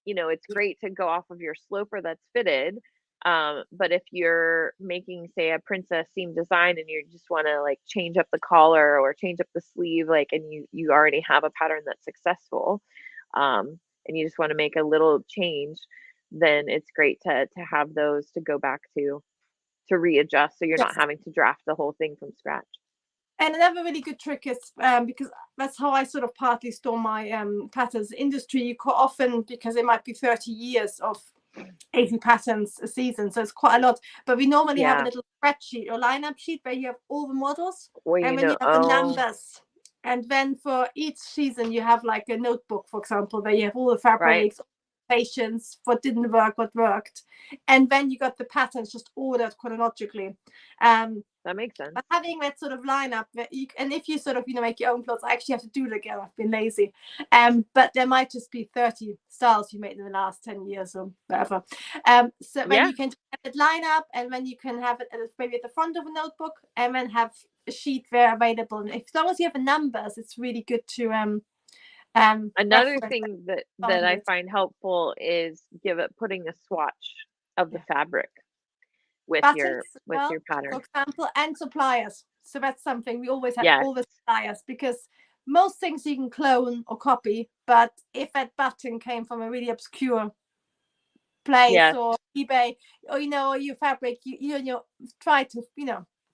it's great to go off of your sloper that's fitted. But if you're making, say, a princess seam design and you just want to like change up the collar or change up the sleeve, like, and you already have a pattern that's successful, and you just want to make a little change, then it's great to have those to go back to readjust, so you're not Yes. having to draft the whole thing from scratch. And another really good trick is, because that's how I sort of partly store my patterns. Industry, you quite often, because it might be 30 years of 80 patterns a season, so it's quite a lot. But we normally have a Yeah. little spreadsheet or lineup sheet where you have all the models, Well, and when you have the numbers. And then for each season, you have like a notebook, for example, where you have all the right. fabrics, patients, what didn't work, what worked. And then you got the patterns just ordered chronologically. That makes sense. But having that sort of lineup, and if you sort of make your own clothes, I actually have to do it again. I've been lazy, but there might just be 30 styles you made in the last 10 years or whatever. So when you can have it line up, and then you can have it maybe at the front of a notebook, and then have a sheet there available. And as long as you have the numbers, it's really good to Another thing that I find helpful is putting a swatch of the fabric with your pattern. for example, and suppliers. So that's something we always have, Yes. all the suppliers, because most things you can clone or copy, but if that button came from a really obscure place or eBay, or your fabric, you try to,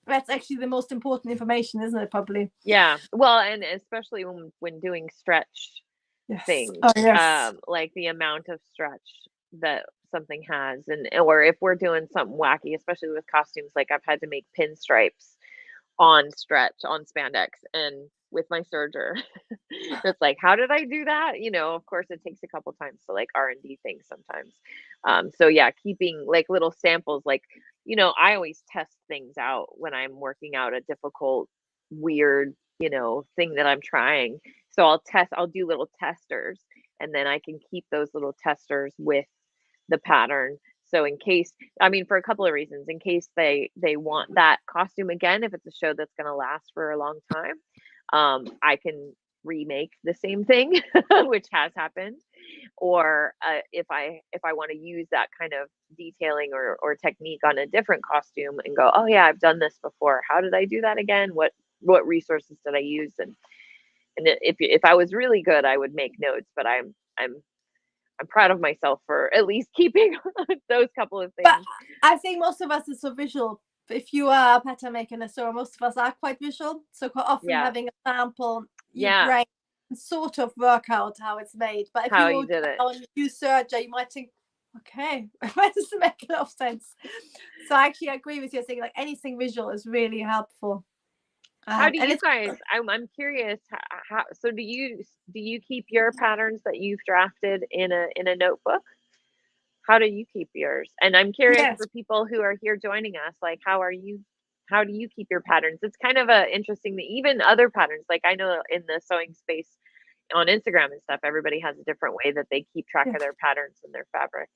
that's actually the most important information, isn't it? Probably. Yeah. Well, and especially when doing stretch things, like the amount of stretch that something has, or if we're doing something wacky, especially with costumes, like I've had to make pinstripes on spandex, and with my serger, it's like, how did I do that? Of course it takes a couple times to like R&D things sometimes. So yeah, keeping like little samples, like, I always test things out when I'm working out a difficult, weird, thing that I'm trying. So I'll do little testers, and then I can keep those little testers with the pattern. So in case, I mean, for a couple of reasons, in case they want that costume again, if it's a show that's going to last for a long time, I can remake the same thing, which has happened. Or if I want to use that kind of detailing or technique on a different costume and go, oh yeah, I've done this before. How did I do that again? What resources did I use? And if I was really good, I would make notes. But I'm proud of myself for at least keeping those couple of things. But I think most of us are so visual. If you are a pattern maker in a store, most of us are quite visual. So quite often having a sample, your brain sort of work out how it's made. But if you did it on you serger, you might think, okay, that doesn't make a lot of sense. So actually, I agree with you saying like anything visual is really helpful. How do you guys? I'm curious. How so? Do you keep your patterns that you've drafted in a notebook? How do you keep yours? And I'm curious for people who are here joining us, like how do you keep your patterns? It's kind of interesting that even other patterns, like I know in the sewing space on Instagram and stuff, everybody has a different way that they keep track of their patterns and their fabric.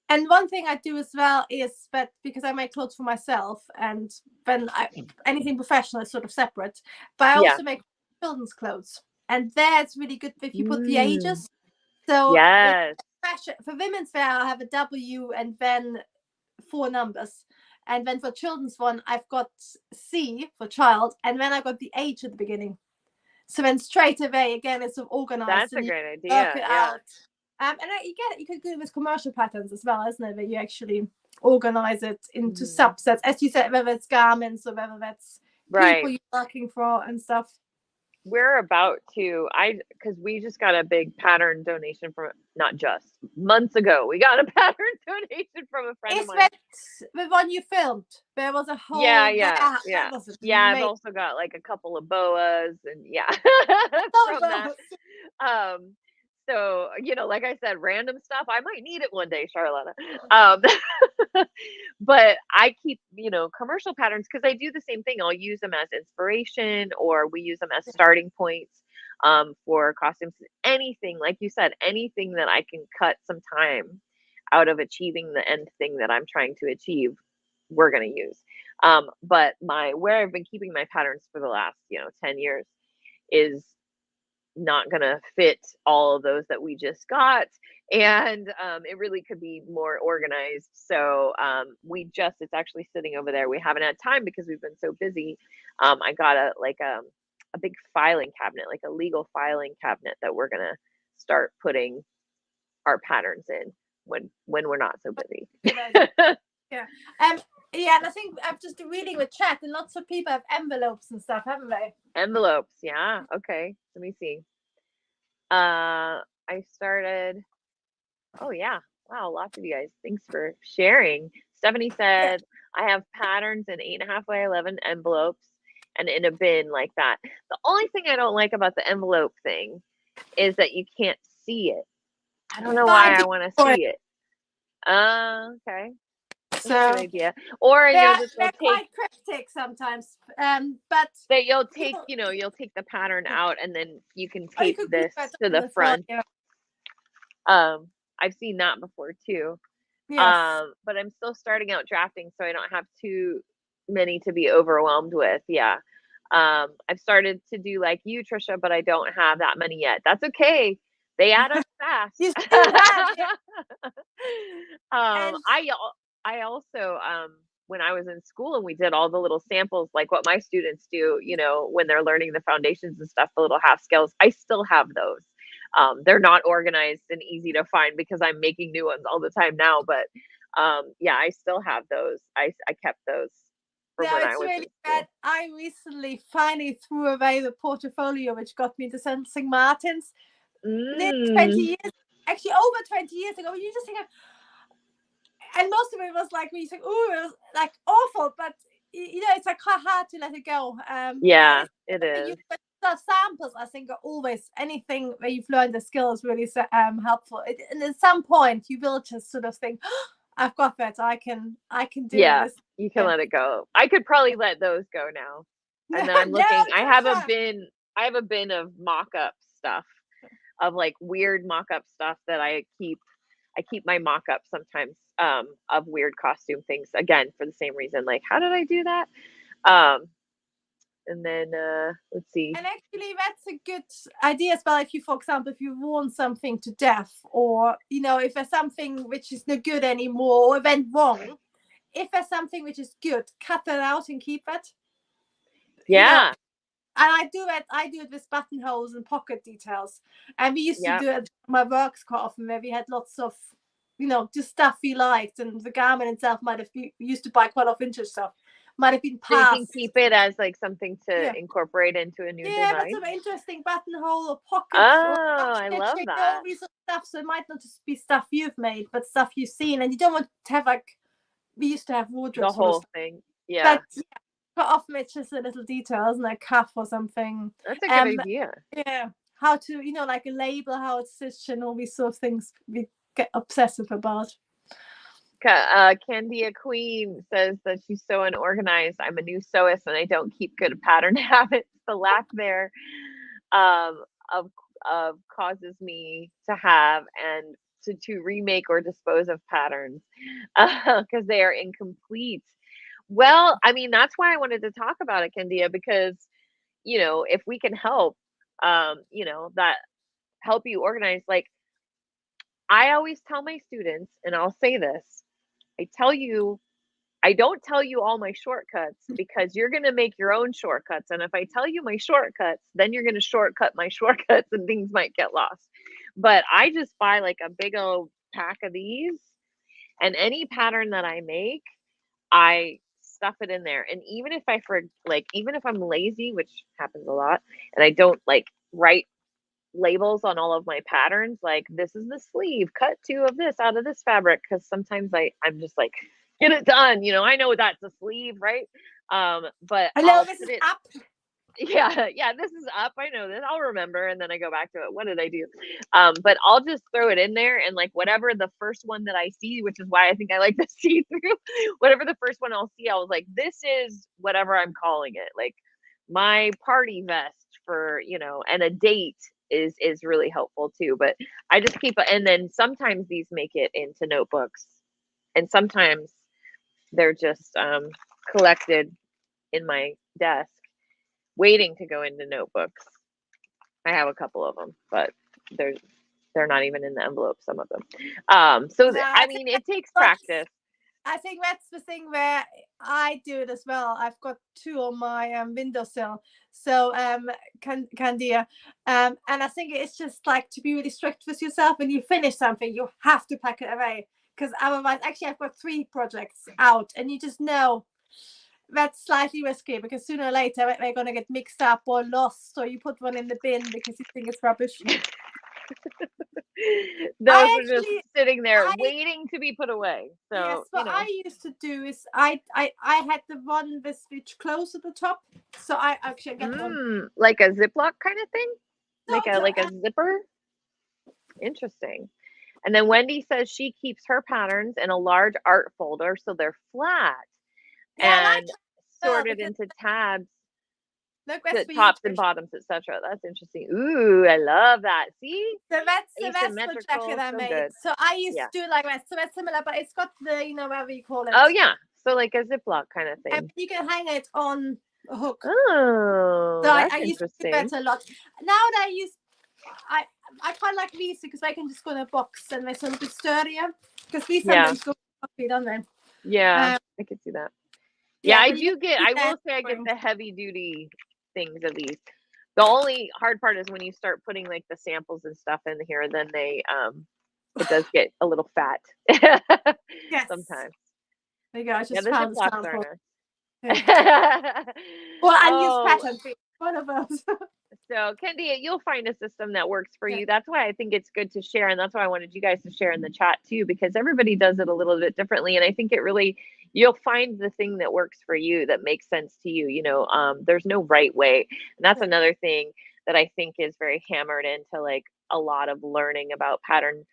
And one thing I do as well is that because I make clothes for myself, and then anything professional is sort of separate, but I also make children's clothes. And that's really good if you put the ages. So for women's wear, I have a W and then 4 numbers. And then for children's one, I've got C for child, and then I got the age at the beginning. So then straight away, again, it's sort of organized. That's a great idea. Work it out. And you could do it with commercial patterns as well, isn't it? Where you actually organize it into subsets, as you said, whether it's garments or whether that's people you're working for and stuff. we're about to, because we just got a big pattern donation from, not just, months ago, we got a pattern donation from a friend of Is mine. that the one you filmed? There was a whole, Yeah. that was I've amazing. also got like a couple of boas and from that. So, like I said, random stuff. I might need it one day, Charlotta. But I keep, commercial patterns because I do the same thing. I'll use them as inspiration, or we use them as starting points for costumes. Anything, like you said, anything that I can cut some time out of achieving the end thing that I'm trying to achieve, we're going to use. But where I've been keeping my patterns for the last, 10 years is not going to fit all of those that we just got. And it really could be more organized. So it's actually sitting over there. We haven't had time because we've been so busy. I got a big filing cabinet, like a legal filing cabinet that we're going to start putting our patterns in when we're not so busy. Yeah. Yeah, and I think I'm just reading the chat, and lots of people have envelopes and stuff, haven't they? Envelopes, yeah. Okay, let me see. I started. Oh yeah, wow, lots of you guys. Thanks for sharing. Stephanie said, I have patterns in 8.5 by 11 envelopes and in a bin like that. The only thing I don't like about the envelope thing is that you can't see it. I don't know why I want to see it. Okay. That's a good idea. Or you'll they're quite cryptic sometimes. But that you'll take, you'll take the pattern out and then you can tape this to the front. I've seen that before too. Yes. But I'm still starting out drafting, so I don't have too many to be overwhelmed with. Yeah. I've started to do like you, Tricia, but I don't have that many yet. That's okay. They add up fast. You still have, I also when I was in school and we did all the little samples, like what my students do, when they're learning the foundations and stuff, the little half scales, I still have those. They're not organized and easy to find because I'm making new ones all the time now, but I still have those. I kept those from when I was really in school. I recently finally threw away the portfolio which got me to St. Martin's. 20 years, actually over 20 years ago. You just think, and most of it was like when you think, oh, it was like awful, but it's like quite hard to let it go. It is. Samples, I think, are always anything where you've learned a skill is really helpful. And at some point, you will just sort of think, oh, I've got that. I can do this. You can let it go. I could probably let those go now. And then I'm looking. I have a bin of mock-up stuff, of like weird mock-up stuff that I keep my mock-up sometimes of weird costume things, again for the same reason, like how did I do that. And then let's see. And actually that's a good idea as well, if you, for example, if you've worn something to death, or if there's something which is not good anymore or went wrong, if there's something which is good, cut that out and keep it. And I do it with buttonholes and pocket details. And we used to do it at my works quite often, where we had lots of, just stuff we liked, and the garment itself might have been, we used to buy quite a lot of vintage stuff, might have been passed. So you can keep it as like something to incorporate into a new design. Yeah, that's an interesting buttonhole or pocket. I love that. All these stuff, so it might not just be stuff you've made, but stuff you've seen, and you don't want to have like we used to have wardrobes. The whole thing, But quite often it's just a little detail, isn't it? A cuff or something. That's a good idea. Yeah, how to like a label, how it's stitched, and all these sort of things we get obsessive about. Candia Queen says that she's so unorganized. I'm a new sewist and I don't keep good pattern habits. The lack there of causes me to have and to remake or dispose of patterns because they are incomplete. Well, I mean, that's why I wanted to talk about it, Candia, because if we can help, that help you organize. Like I always tell my students, and I'll say this, I don't tell you all my shortcuts because you're going to make your own shortcuts. And if I tell you my shortcuts, then you're going to shortcut my shortcuts and things might get lost. But I just buy like a big old pack of these, and any pattern that I make, I stuff it in there. And even if even if I'm lazy, which happens a lot, and I don't like write labels on all of my patterns, like this is the sleeve, cut 2 of this out of this fabric, because sometimes I'm just like, get it done, I know that's a sleeve, right? But Hello, I'll this put is it, up. yeah, this is up, I know this, I'll remember, and then I go back to it, what did I do? But I'll just throw it in there, and like whatever the first one that I see, which is why I think I like the see through, whatever the first one I'll see, I was like, this is whatever I'm calling it, like my party vest for, and a date is really helpful too. But I just keep, and then sometimes these make it into notebooks, and sometimes they're just collected in my desk waiting to go into notebooks. I have a couple of them, but they're not even in the envelope, some of them. So No, I mean, it takes that's practice. I think that's the thing where I do it as well. I've got 2 on my windowsill. So Candia, and I think it's just like to be really strict with yourself. When you finish something, you have to pack it away, because otherwise, actually, I've got 3 projects out, and you just know that's slightly risky, because sooner or later they're going to get mixed up or lost, or you put one in the bin because you think it's rubbish. Those are just actually, sitting there I waiting to be put away. Yes, So, what I used to do is I had the one with which close at the top, so I actually get one. Like a Ziploc kind of thing? No, Like a zipper? Interesting. And then Wendy says she keeps her patterns in a large art folder so they're flat yeah, I like and that sorted because into tabs, no the quest for you, tops and Tricia. bottoms, etc. That's interesting. Ooh, I love that. See? So that's the jacket Asymmetrical, I so made. good. So I used Yeah. to do it like that. So that's similar, but it's got the whatever you call it, Oh, yeah. So like a Ziploc kind of and thing. you can hang it on a hook. Oh, So that's I used to do interesting. that a lot. Now that I quite like these because I can just go in a box and they're a little bit sturdier, because these Yeah. sometimes go puffy, don't they? Yeah. I could see that. Yeah, Yeah, I but you do get, can I do that. will say I get the heavy duty things of these. The only hard part is when you start putting like the samples and stuff in here, then it does get a little fat Yes. sometimes. There you go. I Yeah, just the found the Ziplocs are sample. nice. Yeah. Well, unused Oh, pattern. One of those. so Kendi, you'll find a system that works for Yeah. you. That's why I think it's good to share. And that's why I wanted you guys to share in the chat too, because everybody does it a little bit differently. And I think it really, you'll find the thing that works for you, that makes sense to you. There's no right way. And that's another thing that I think is very hammered into like a lot of learning about pattern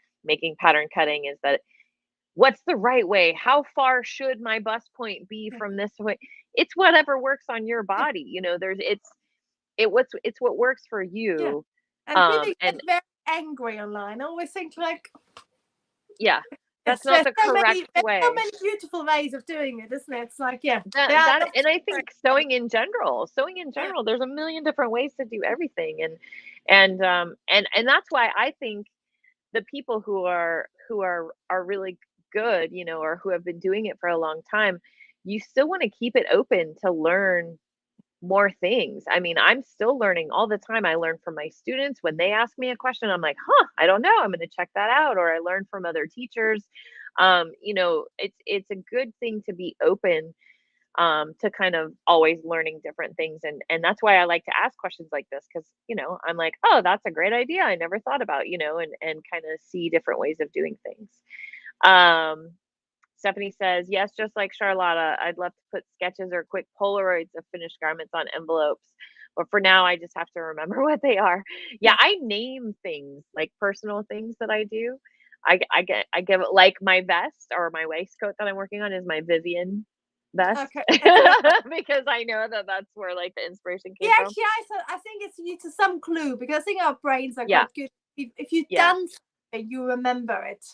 cutting, is that what's the right way? How far should my bust point be from this way? It's whatever works on your Yeah. body. It's what works for Yeah. you. And people get And very angry online. I always think like, yeah, that's not there's the so correct many, there's so way. many beautiful ways of doing it, isn't it? It's like, yeah, And I think sewing in general, there's a million different ways to do everything. And that's why I think the people who are really good, or who have been doing it for a long time, you still want to keep it open to learn more things. I mean, I'm still learning all the time. I learn from my students when they ask me a question. I'm like, I don't know. I'm going to check that out. Or I learn from other teachers. It's a good thing to be open, to kind of always learning different things. And that's why I like to ask questions like this, because, I'm like, oh, that's a great idea. I never thought about, and kind of see different ways of doing things. Um, Stephanie says, yes, just like Charlotta, I'd love to put sketches or quick Polaroids of finished garments on envelopes. But for now, I just have to remember what they are. Yeah, I name things, like personal things that I do. I give it, like my vest or my waistcoat that I'm working on is my Vivian vest. Okay. Because I know that that's where like the inspiration Yeah, came from. actually, I think it's due to some clue, because I think our brains are Yeah. quite good. If you've Yeah. done something, you remember it.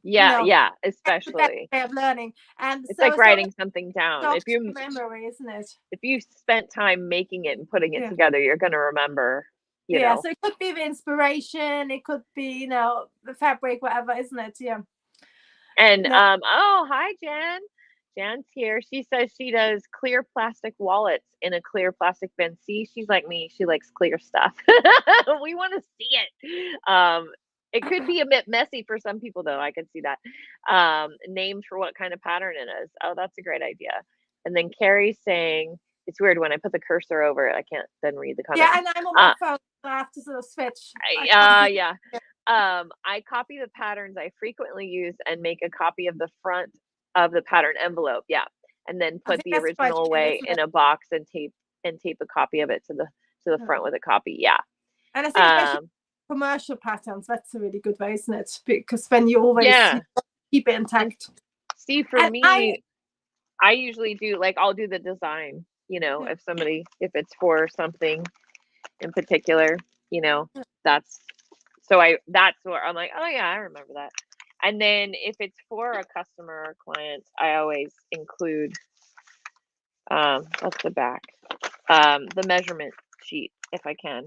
Yeah. That's the best Especially. way of learning. And It's so like writing something down. stops your memory, isn't it? If you spent time making it and putting it Yeah. together, you're going to remember, Yeah, so it could be the inspiration, it could be, the fabric, whatever, isn't it? Yeah. And No. oh, hi Jen. Jan's here. She says she does clear plastic wallets in a clear plastic bin. See, she's like me. She likes clear stuff. We want to see it. It could be a bit messy for some people, though. I could see that. Named for what kind of pattern it is. Oh, that's a great idea. And then Carrie's saying, it's weird when I put the cursor over it, I can't then read the comment. Yeah, and I'm on my phone, so I have to sort of switch. Yeah. I copy the patterns I frequently use and make a copy of the front of the pattern envelope. Yeah. And then I put think the that's quite original good, away isn't in it? a box and tape a copy of it to the front with a copy. Yeah. And I think especially commercial patterns, that's a really good way, isn't it? Because then you always keep it intact. And see, for me, I usually do, like, I'll do the design, you know, if it's for something in particular, you know, that's where I'm like, oh yeah, I remember that. And then if it's for a customer or client, I always include, what's the back? The measurement sheet if I can,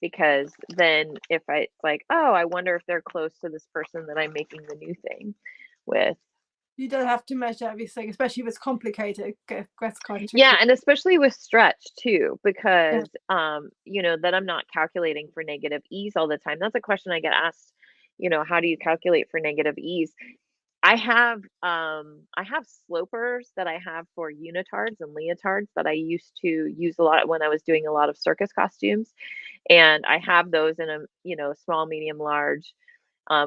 because then if it's like, oh, I wonder if they're close to this person that I'm making the new thing with. You don't have to measure everything, especially if it's complicated. That's quite tricky. Yeah, and especially with stretch too, because you know, that I'm not calculating for negative ease all the time. That's a question I get asked, you know, how do you calculate for negative ease? I have slopers that I have for unitards and leotards that I used to use a lot when I was doing a lot of circus costumes. And I have those in a, you know, small, medium, large,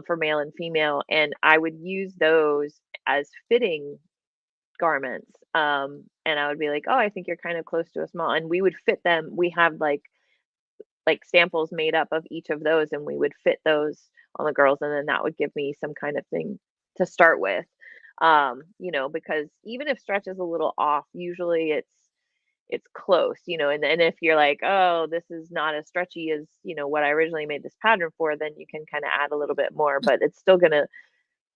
for male and female. And I would use those as fitting garments. And I would be like, oh, I think you're kind of close to a small. And we would fit them. We have like samples made up of each of those, and we would fit those on the girls. And then that would give me some kind of thing to start with. You know, because even if stretch is a little off, usually it's close, you know, and if you're like, oh, this is not as stretchy as, you know, what I originally made this pattern for, then you can kind of add a little bit more, but it's still gonna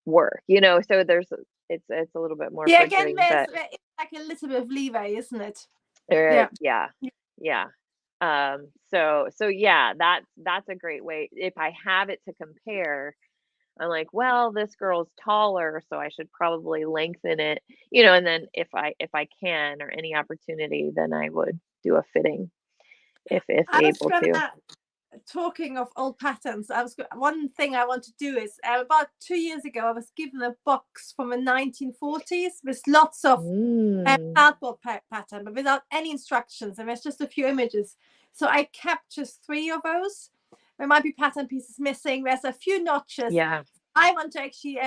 work, you know. So it's a little bit more again, but it's like a little bit of leeway, isn't it? Yeah. So yeah, that's a great way. If I have it to compare, I'm like, well, this girl's taller, so I should probably lengthen it, you know, and then if I can, or any opportunity, then I would do a fitting if able to. Talking of old patterns, one thing I want to do is about 2 years ago, I was given a box from the 1940s with lots of cardboard pattern, but without any instructions, and there's just a few images. So I kept just 3 of those. There might be pattern pieces missing. There's a few notches. Yeah. I want to actually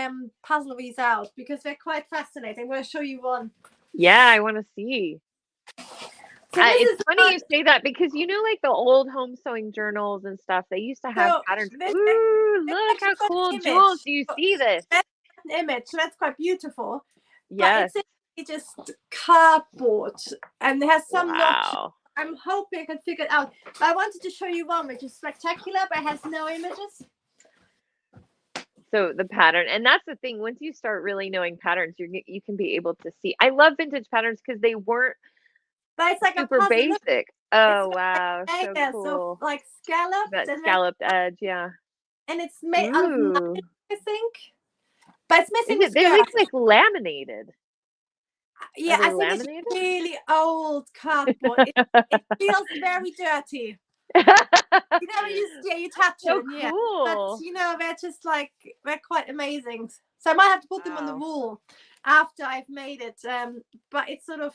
puzzle these out because they're quite fascinating. I'm going to show you one. Yeah, I want to see. So it's funny you say that, because, you know, like the old home sewing journals and stuff, they used to have patterns. Ooh, look how cool. Jules, do you see this? That's an image. That's quite beautiful. Yes. But it's just cardboard, and it has some notches. I'm hoping I can figure it out. But I wanted to show you one which is spectacular, but has no images. So the pattern, and that's the thing, once you start really knowing patterns, you can be able to see. I love vintage patterns because they weren't like super basic. Oh wow, so cool. So like scalloped. That scalloped edge, yeah. And it's made out of nylon, I think. But it's missing the skirt. They look like laminated. Yeah, I think it's really old cardboard. It feels very dirty. You know, you touch so them, cool. But you know, they're quite amazing. So I might have to put them on the wall after I've made it. But it's sort of,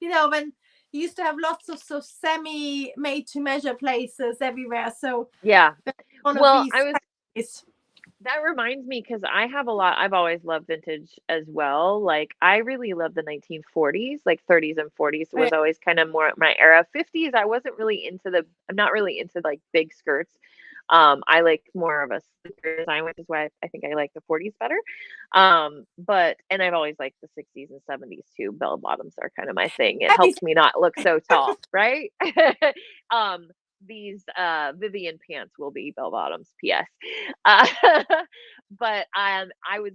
you know, when you used to have lots of semi made to measure places everywhere. So yeah. Well, that reminds me, because I have I've always loved vintage as well. Like, I really love the 1940s, like 30s and 40s was always kind of more my era. 50s, I'm not really into like big skirts. I like more of a sleeker design, which is why I think I like the 40s better. And I've always liked the 60s and 70s too. Bell bottoms are kind of my thing. It helps me not look so tall, right? These Vivian pants will be bell bottoms, PS. But I was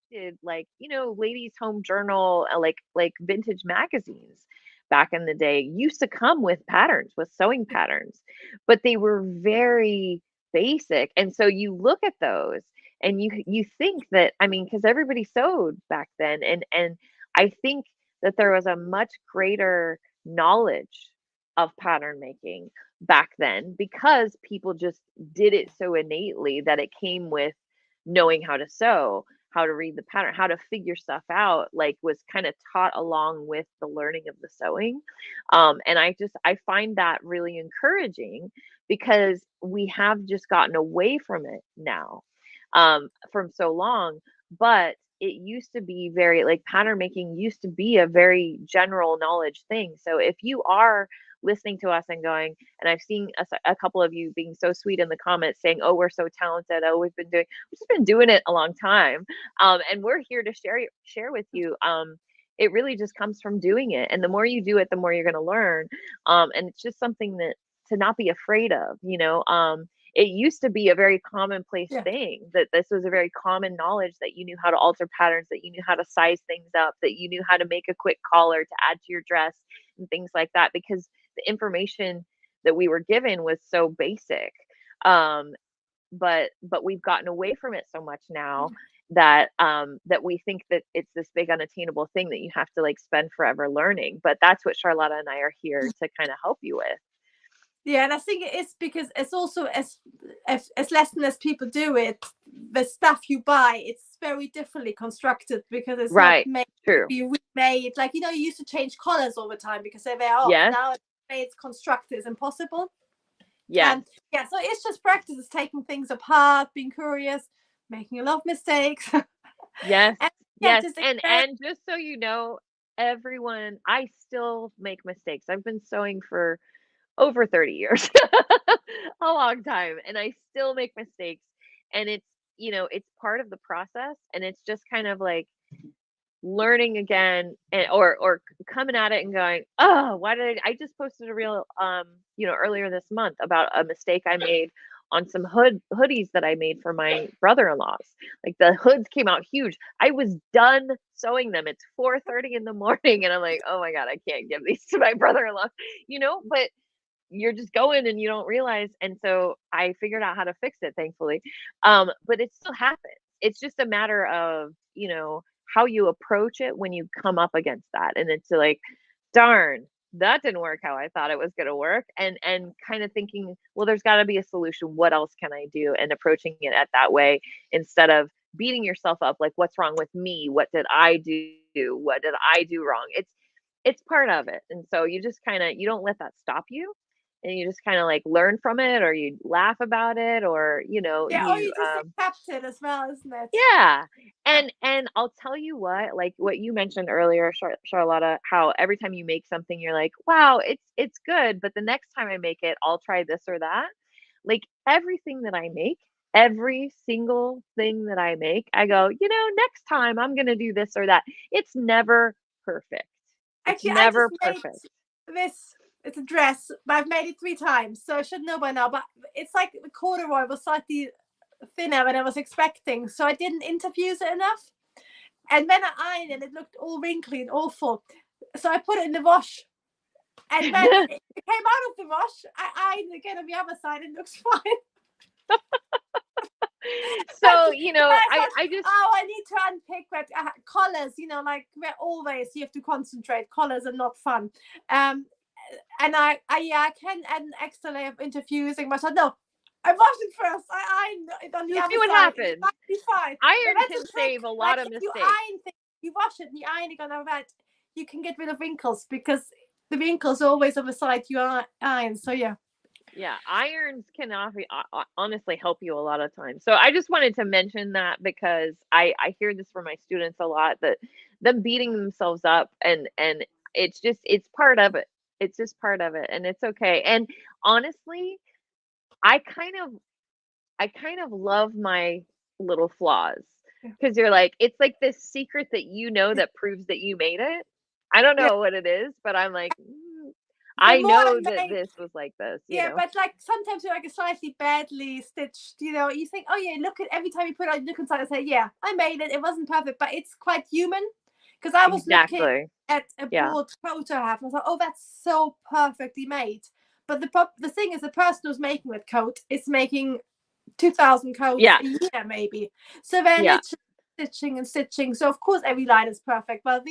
gifted, like, you know, ladies home journal, like vintage magazines back in the day used to come with patterns, with sewing patterns, but they were very basic. And so you look at those and you think that, I mean, because everybody sewed back then, and I think that there was a much greater knowledge of pattern making back then, because people just did it so innately that it came with knowing how to sew, how to read the pattern, how to figure stuff out, like was kind of taught along with the learning of the sewing. And I find that really encouraging because we have just gotten away from it now, from so long. But it used to be very, like, pattern making used to be a very general knowledge thing. So if you are listening to us and going, and I've seen a couple of you being so sweet in the comments saying, "Oh, we're so talented. Oh, we've just been doing it a long time." And we're here to share with you. It really just comes from doing it. And the more you do it, the more you're going to learn. And it's just something that to not be afraid of, you know. It used to be a very commonplace Yeah. thing that this was a very common knowledge that you knew how to alter patterns, that you knew how to size things up, that you knew how to make a quick collar to add to your dress and things like that, because the information that we were given was so basic. Um, but we've gotten away from it so much now that that we think that it's this big unattainable thing that you have to like spend forever learning. But that's what Charlotta and I are here to kind of help you with. Yeah, and I think it is because it's also as less and less people do it, the stuff you buy, it's very differently constructed because it's not Right. made True. to be remade. Like, you know, you used to change colors all the time because they were off. Yes. Now it's constructed, it's impossible. Yes. Yeah, so it's just practice. It's taking things apart, being curious, making a lot of mistakes. Yes. And, Yes. just And just so you know, everyone, I still make mistakes. I've been sewing for over 30 years, a long time, and I still make mistakes. And it's, you know, it's part of the process, and it's just kind of like learning again, and or coming at it and going, oh, why did I just posted a reel, you know, earlier this month about a mistake I made on some hoodies that I made for my brother-in-laws. Like the hoods came out huge. I was done sewing them. It's 4:30 in the morning and I'm like, oh my God, I can't give these to my brother-in-law, you know, but you're just going and you don't realize. And so I figured out how to fix it, thankfully. But it still happens. It's just a matter of, you know, how you approach it when you come up against that. And it's like, darn, that didn't work how I thought it was going to work. And kind of thinking, well, there's got to be a solution. What else can I do? And approaching it at that way instead of beating yourself up like, what's wrong with me? What did I do? What did I do wrong? It's part of it. And so you just kind of, you don't let that stop you, and you just kind of like learn from it, or you laugh about it, or you know, yeah, or you you just accept it as well, isn't it? yeah. And I'll tell you what, like what you mentioned earlier, Charlotta, how every time you make something you're like, wow, it's good, but the next time I make it, I'll try this or that. Like everything that I make, every single thing that I make, I go, you know, next time I'm going to do this or that. It's never perfect. It's Actually, I just never made perfect. this. It's a dress, but I've made it 3 times, so I should know by now. But it's like the corduroy was slightly thinner than I was expecting, so I didn't interfuse it enough. And when I ironed it, it looked all wrinkly and awful. So I put it in the wash. And when it came out of the wash, I ironed it again on the other side and it looks fine. So, you know, I just, oh, I need to unpick that collars, you know, like where always you have to concentrate. Collars are not fun. And yeah, I can add an extra layer of interfusing, but I no, I washed it first. I ironed it on the you'll other see what side. happens. It might be fine. Iron But can that's a trick. save a lot Like of if you mistakes. iron things, you wash it and you iron it on the right, you can get rid of wrinkles because the wrinkles are always on the side you iron. So yeah. Yeah, irons can honestly help you a lot of times. So I just wanted to mention that because I hear this from my students a lot, that them beating themselves up, and it's just, it's part of it. It's just part of it, and it's okay. And honestly, I kind of I kind of love my little flaws, because you're like, it's like this secret that you know that proves that you made it. I don't Yeah. know what it is, but I'm like, The I more I know that make, this was like this, you yeah, know? but like sometimes you're like a slightly badly stitched, you know, you think, oh yeah, look at every time you put it on, look inside and say, yeah, I made it. It wasn't perfect, but it's quite human. Because I was looking Exactly. at a Yeah. broad coat I have and I thought, oh, that's so perfectly made. But the thing is, the person who's making that coat is making 2,000 coats Yeah. a year, maybe. So then Yeah. it's stitching and stitching. So of course every line is perfect. But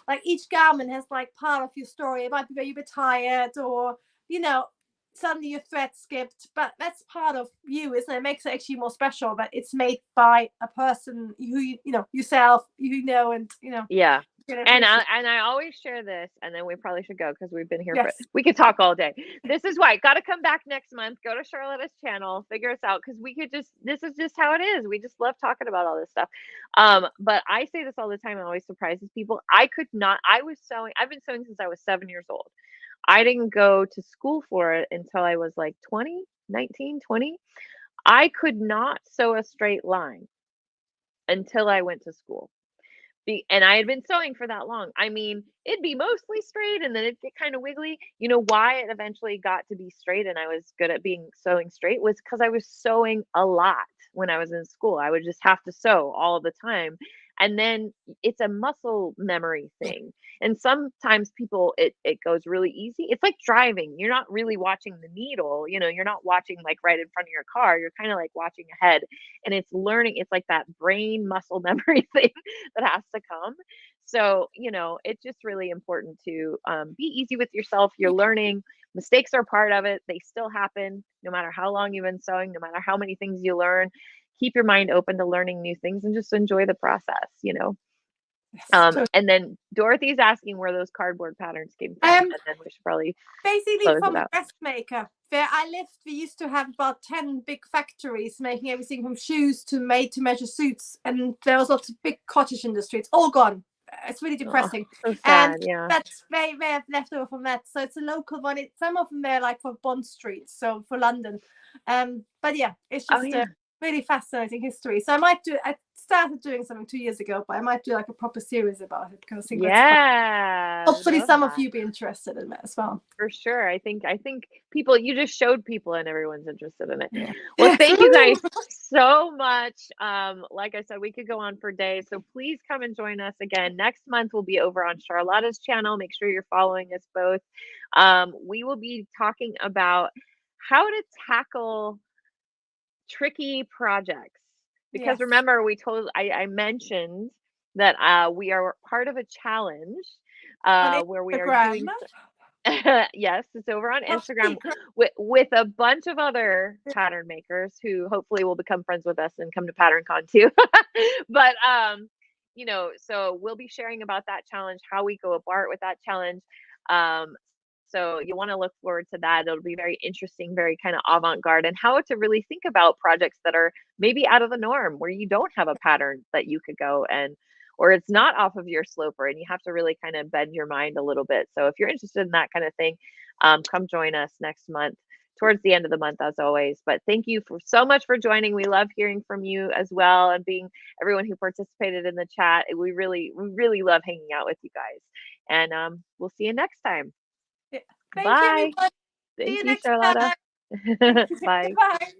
like each garment has like part of your story. It might be where you've been tired, or you know, suddenly your thread skipped, but that's part of you, isn't it? It makes it actually more special that it's made by a person who yourself, and Yeah. can And appreciate. I always share this, and then we probably should go because we've been here for, Yes. we could talk all day. This is why, got to come back next month. Go to Charlotta's channel, figure us out, because we could just, this is just how it is. We just love talking about all this stuff. But I say this all the time, and always surprises people. I could not. I was sewing. I've been sewing since I was 7 years old. I didn't go to school for it until I was like 20, 19, 20. I could not sew a straight line until I went to school. And I had been sewing for that long. I mean, it'd be mostly straight and then it'd get kind of wiggly. You know why it eventually got to be straight and I was good at sewing straight was because I was sewing a lot when I was in school. I would just have to sew all the time. And then it's a muscle memory thing. And sometimes people, it goes really easy. It's like driving. You're not really watching the needle, you're not watching like right in front of your car. You're kind of like watching ahead, and it's learning. It's like that brain muscle memory thing that has to come. So, it's just really important to be easy with yourself. You're learning. Mistakes are part of it. They still happen no matter how long you've been sewing, no matter how many things you learn. Keep your mind open to learning new things and just enjoy the process. Yes, And then Dorothy's asking where those cardboard patterns came from, and then we should probably basically close from it a out. dressmaker. Where I lived, we used to have about 10 big factories making everything from shoes to made-to-measure suits, and there was lots of big cottage industry. It's all gone. It's really depressing. Oh, so And sad. Yeah. that's they have left over from that. So it's a local one. Some of them they're like for Bond Street, so for London. But yeah, it's just Yeah. a really fascinating history. So I started doing something 2 years ago, but I might do like a proper series about it because I think that's fun. Hopefully some of you be interested in that as well. For sure. I think people, you just showed people and everyone's interested in it. Yeah. Well, thank you guys so much. Like I said, we could go on for days. So please come and join us again. Next month we'll be over on Charlotta's channel. Make sure you're following us both. We will be talking about how to tackle tricky projects. Because remember, I mentioned that we are part of a challenge where we are doing. Yes, it's over on Instagram with a bunch of other pattern makers who hopefully will become friends with us and come to PatternCon too. But so we'll be sharing about that challenge, how we go apart with that challenge. So you want to look forward to that. It'll be very interesting, very kind of avant-garde, and how to really think about projects that are maybe out of the norm, where you don't have a pattern that you could go or it's not off of your sloper and you have to really kind of bend your mind a little bit. So if you're interested in that kind of thing, come join us next month, towards the end of the month, as always. But thank you so much for joining. We love hearing from you as well, and everyone who participated in the chat. We really love hanging out with you guys. And we'll see you next time. Yeah. Thank Bye. you, everyone. Thank See you you, next Charlotta. time. Bye. Bye.